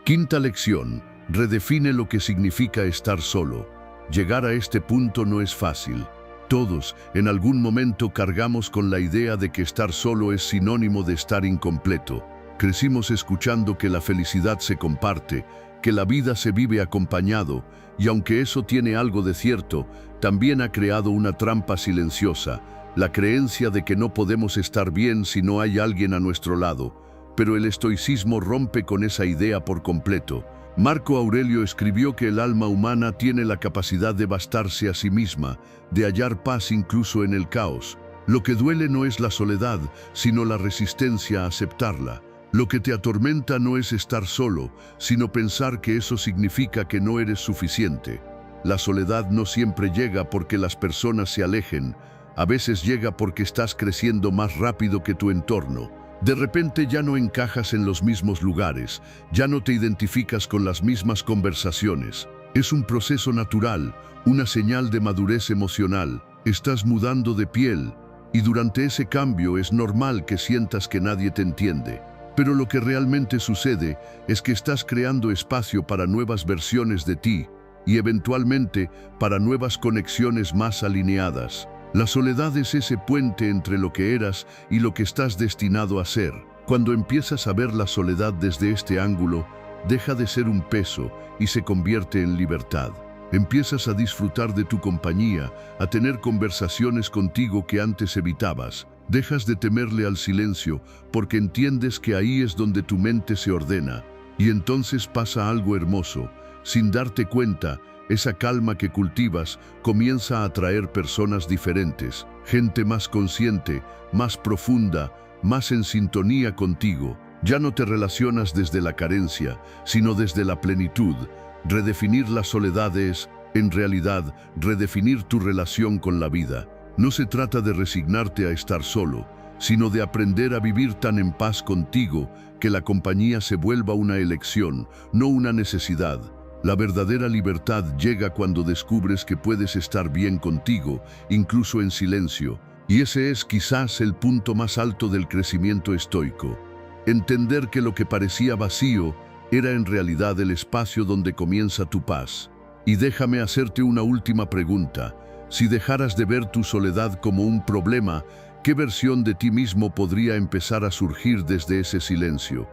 Quinta lección, redefine lo que significa estar solo. Llegar a este punto no es fácil. Todos, en algún momento, cargamos con la idea de que estar solo es sinónimo de estar incompleto. Crecimos escuchando que la felicidad se comparte, que la vida se vive acompañado, y aunque eso tiene algo de cierto, también ha creado una trampa silenciosa, la creencia de que no podemos estar bien si no hay alguien a nuestro lado. Pero el estoicismo rompe con esa idea por completo. Marco Aurelio escribió que el alma humana tiene la capacidad de bastarse a sí misma, de hallar paz incluso en el caos. Lo que duele no es la soledad, sino la resistencia a aceptarla. Lo que te atormenta no es estar solo, sino pensar que eso significa que no eres suficiente. La soledad no siempre llega porque las personas se alejen, a veces llega porque estás creciendo más rápido que tu entorno. De repente ya no encajas en los mismos lugares, ya no te identificas con las mismas conversaciones. Es un proceso natural, una señal de madurez emocional. Estás mudando de piel y durante ese cambio es normal que sientas que nadie te entiende. Pero lo que realmente sucede es que estás creando espacio para nuevas versiones de ti y eventualmente para nuevas conexiones más alineadas. La soledad es ese puente entre lo que eras y lo que estás destinado a ser. Cuando empiezas a ver la soledad desde este ángulo, deja de ser un peso y se convierte en libertad. Empiezas a disfrutar de tu compañía, a tener conversaciones contigo que antes evitabas. Dejas de temerle al silencio porque entiendes que ahí es donde tu mente se ordena. Y entonces pasa algo hermoso. Sin darte cuenta, esa calma que cultivas comienza a atraer personas diferentes, gente más consciente, más profunda, más en sintonía contigo. Ya no te relacionas desde la carencia, sino desde la plenitud. Redefinir la soledad es, en realidad, redefinir tu relación con la vida. No se trata de resignarte a estar solo, sino de aprender a vivir tan en paz contigo que la compañía se vuelva una elección, no una necesidad. La verdadera libertad llega cuando descubres que puedes estar bien contigo, incluso en silencio. Y ese es quizás el punto más alto del crecimiento estoico. Entender que lo que parecía vacío era en realidad el espacio donde comienza tu paz. Y déjame hacerte una última pregunta. Si dejaras de ver tu soledad como un problema, ¿qué versión de ti mismo podría empezar a surgir desde ese silencio?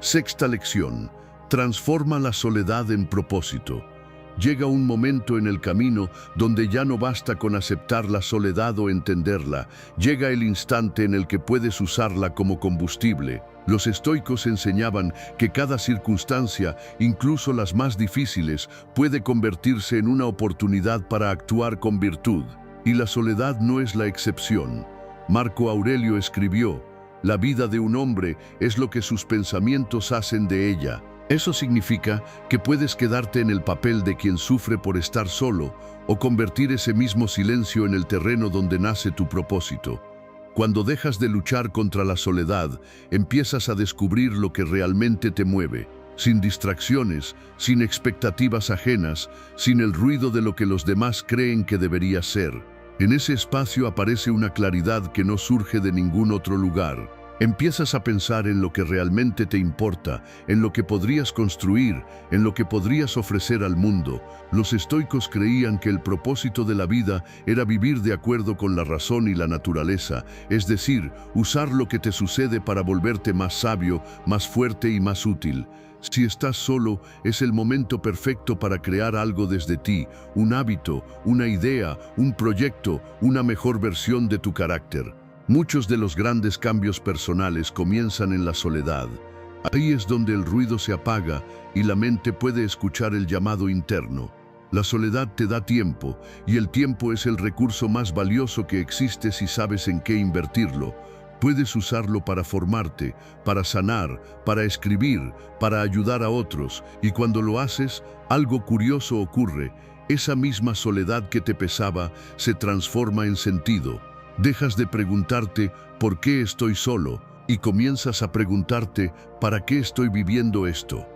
Sexta lección. Transforma la soledad en propósito. Llega un momento en el camino donde ya no basta con aceptar la soledad o entenderla. Llega el instante en el que puedes usarla como combustible. Los estoicos enseñaban que cada circunstancia, incluso las más difíciles, puede convertirse en una oportunidad para actuar con virtud. Y la soledad no es la excepción. Marco Aurelio escribió: «La vida de un hombre es lo que sus pensamientos hacen de ella». Eso significa que puedes quedarte en el papel de quien sufre por estar solo o convertir ese mismo silencio en el terreno donde nace tu propósito. Cuando dejas de luchar contra la soledad, empiezas a descubrir lo que realmente te mueve, sin distracciones, sin expectativas ajenas, sin el ruido de lo que los demás creen que debería ser. En ese espacio aparece una claridad que no surge de ningún otro lugar. Empiezas a pensar en lo que realmente te importa, en lo que podrías construir, en lo que podrías ofrecer al mundo. Los estoicos creían que el propósito de la vida era vivir de acuerdo con la razón y la naturaleza, es decir, usar lo que te sucede para volverte más sabio, más fuerte y más útil. Si estás solo, es el momento perfecto para crear algo desde ti, un hábito, una idea, un proyecto, una mejor versión de tu carácter. Muchos de los grandes cambios personales comienzan en la soledad. Ahí es donde el ruido se apaga y la mente puede escuchar el llamado interno. La soledad te da tiempo, y el tiempo es el recurso más valioso que existe si sabes en qué invertirlo. Puedes usarlo para formarte, para sanar, para escribir, para ayudar a otros, y cuando lo haces, algo curioso ocurre. Esa misma soledad que te pesaba se transforma en sentido. Dejas de preguntarte ¿por qué estoy solo? Y comienzas a preguntarte ¿para qué estoy viviendo esto?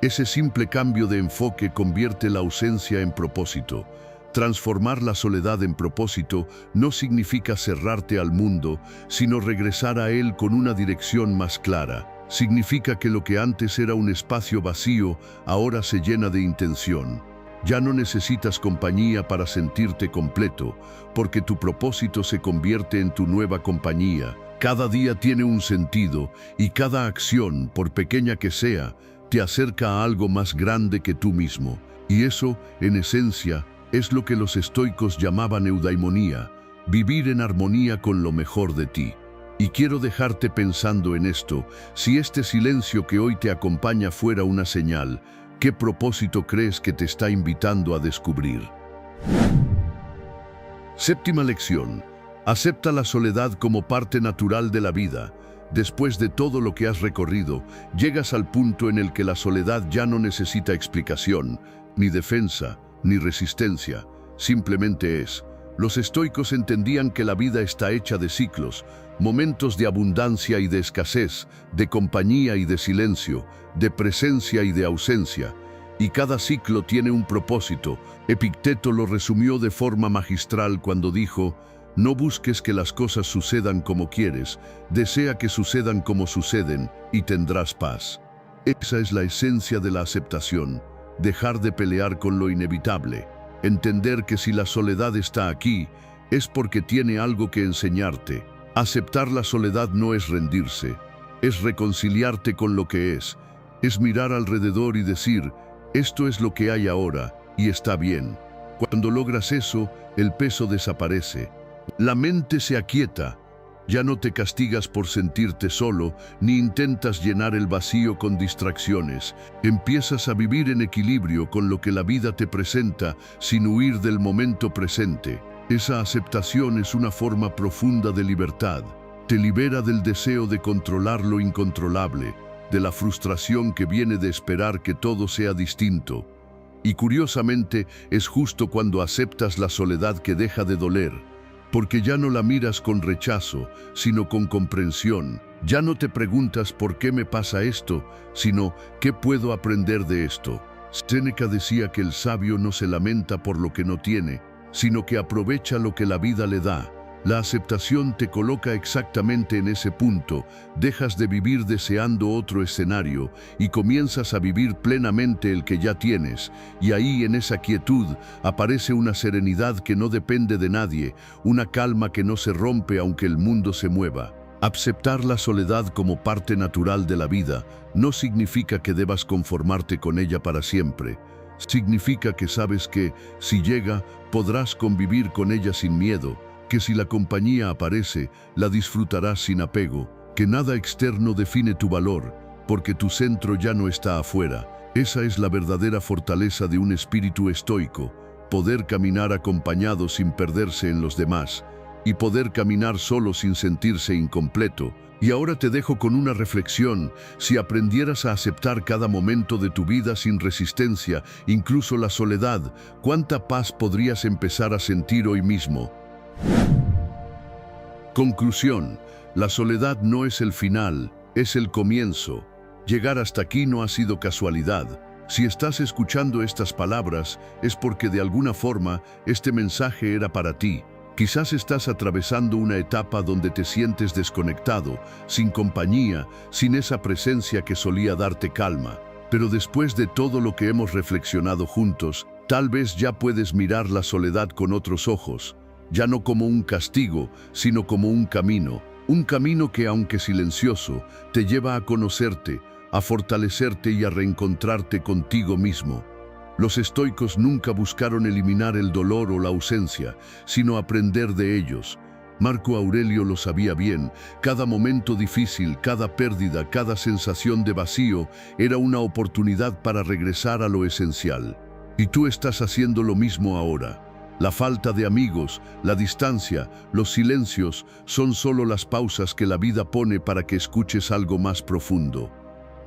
Ese simple cambio de enfoque convierte la ausencia en propósito. Transformar la soledad en propósito no significa cerrarte al mundo, sino regresar a él con una dirección más clara. Significa que lo que antes era un espacio vacío, ahora se llena de intención. Ya no necesitas compañía para sentirte completo, porque tu propósito se convierte en tu nueva compañía. Cada día tiene un sentido y cada acción, por pequeña que sea, te acerca a algo más grande que tú mismo. Y eso, en esencia, es lo que los estoicos llamaban eudaimonía, vivir en armonía con lo mejor de ti. Y quiero dejarte pensando en esto: si este silencio que hoy te acompaña fuera una señal, ¿qué propósito crees que te está invitando a descubrir? Séptima lección. Acepta la soledad como parte natural de la vida. Después de todo lo que has recorrido, llegas al punto en el que la soledad ya no necesita explicación, ni defensa, ni resistencia. Simplemente es. Los estoicos entendían que la vida está hecha de ciclos, momentos de abundancia y de escasez, de compañía y de silencio, de presencia y de ausencia. Y cada ciclo tiene un propósito. Epicteto lo resumió de forma magistral cuando dijo: No busques que las cosas sucedan como quieres, desea que sucedan como suceden y tendrás paz. Esa es la esencia de la aceptación, dejar de pelear con lo inevitable, entender que si la soledad está aquí, es porque tiene algo que enseñarte. Aceptar la soledad no es rendirse, es reconciliarte con lo que es mirar alrededor y decir, esto es lo que hay ahora y está bien. Cuando logras eso, el peso desaparece. La mente se aquieta. Ya no te castigas por sentirte solo, ni intentas llenar el vacío con distracciones. Empiezas a vivir en equilibrio con lo que la vida te presenta, sin huir del momento presente. Esa aceptación es una forma profunda de libertad. Te libera del deseo de controlar lo incontrolable, de la frustración que viene de esperar que todo sea distinto. Y curiosamente, es justo cuando aceptas la soledad que deja de doler, porque ya no la miras con rechazo, sino con comprensión. Ya no te preguntas por qué me pasa esto, sino qué puedo aprender de esto. Séneca decía que el sabio no se lamenta por lo que no tiene, sino que aprovecha lo que la vida le da. La aceptación te coloca exactamente en ese punto, dejas de vivir deseando otro escenario y comienzas a vivir plenamente el que ya tienes, y ahí en esa quietud aparece una serenidad que no depende de nadie, una calma que no se rompe aunque el mundo se mueva. Aceptar la soledad como parte natural de la vida no significa que debas conformarte con ella para siempre. Significa que sabes que, si llega, podrás convivir con ella sin miedo, que si la compañía aparece, la disfrutarás sin apego, que nada externo define tu valor, porque tu centro ya no está afuera. Esa es la verdadera fortaleza de un espíritu estoico, poder caminar acompañado sin perderse en los demás, y poder caminar solo sin sentirse incompleto. Y ahora te dejo con una reflexión: si aprendieras a aceptar cada momento de tu vida sin resistencia, incluso la soledad, ¿cuánta paz podrías empezar a sentir hoy mismo? Conclusión: la soledad no es el final, es el comienzo. Llegar hasta aquí no ha sido casualidad. Si estás escuchando estas palabras, es porque de alguna forma este mensaje era para ti. Quizás estás atravesando una etapa donde te sientes desconectado, sin compañía, sin esa presencia que solía darte calma. Pero después de todo lo que hemos reflexionado juntos, tal vez ya puedes mirar la soledad con otros ojos. Ya no como un castigo, sino como un camino que, aunque silencioso, te lleva a conocerte, a fortalecerte y a reencontrarte contigo mismo. Los estoicos nunca buscaron eliminar el dolor o la ausencia, sino aprender de ellos. Marco Aurelio lo sabía bien: cada momento difícil, cada pérdida, cada sensación de vacío era una oportunidad para regresar a lo esencial. Y tú estás haciendo lo mismo ahora. La falta de amigos, la distancia, los silencios son solo las pausas que la vida pone para que escuches algo más profundo.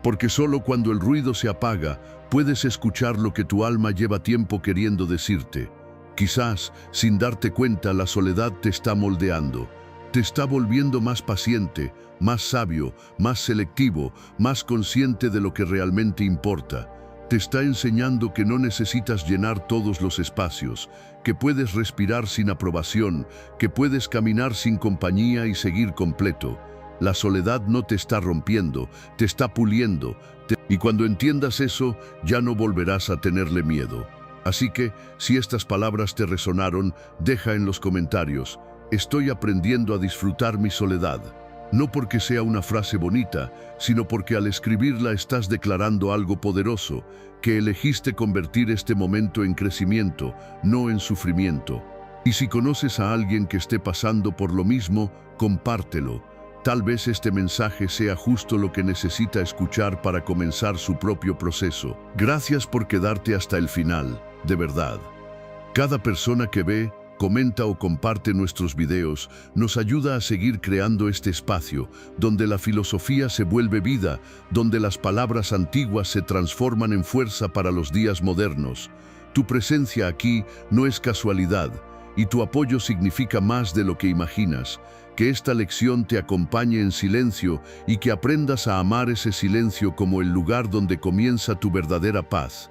Porque solo cuando el ruido se apaga, puedes escuchar lo que tu alma lleva tiempo queriendo decirte. Quizás, sin darte cuenta, la soledad te está moldeando. Te está volviendo más paciente, más sabio, más selectivo, más consciente de lo que realmente importa. Te está enseñando que no necesitas llenar todos los espacios, que puedes respirar sin aprobación, que puedes caminar sin compañía y seguir completo. La soledad no te está rompiendo, te está puliendo, y cuando entiendas eso, ya no volverás a tenerle miedo. Así que, si estas palabras te resonaron, deja en los comentarios: estoy aprendiendo a disfrutar mi soledad. No porque sea una frase bonita, sino porque al escribirla estás declarando algo poderoso, que elegiste convertir este momento en crecimiento, no en sufrimiento. Y si conoces a alguien que esté pasando por lo mismo, compártelo. Tal vez este mensaje sea justo lo que necesita escuchar para comenzar su propio proceso. Gracias por quedarte hasta el final, de verdad. Cada persona que ve, comenta o comparte nuestros videos nos ayuda a seguir creando este espacio, donde la filosofía se vuelve vida, donde las palabras antiguas se transforman en fuerza para los días modernos. Tu presencia aquí no es casualidad, y tu apoyo significa más de lo que imaginas. Que esta lección te acompañe en silencio y que aprendas a amar ese silencio como el lugar donde comienza tu verdadera paz.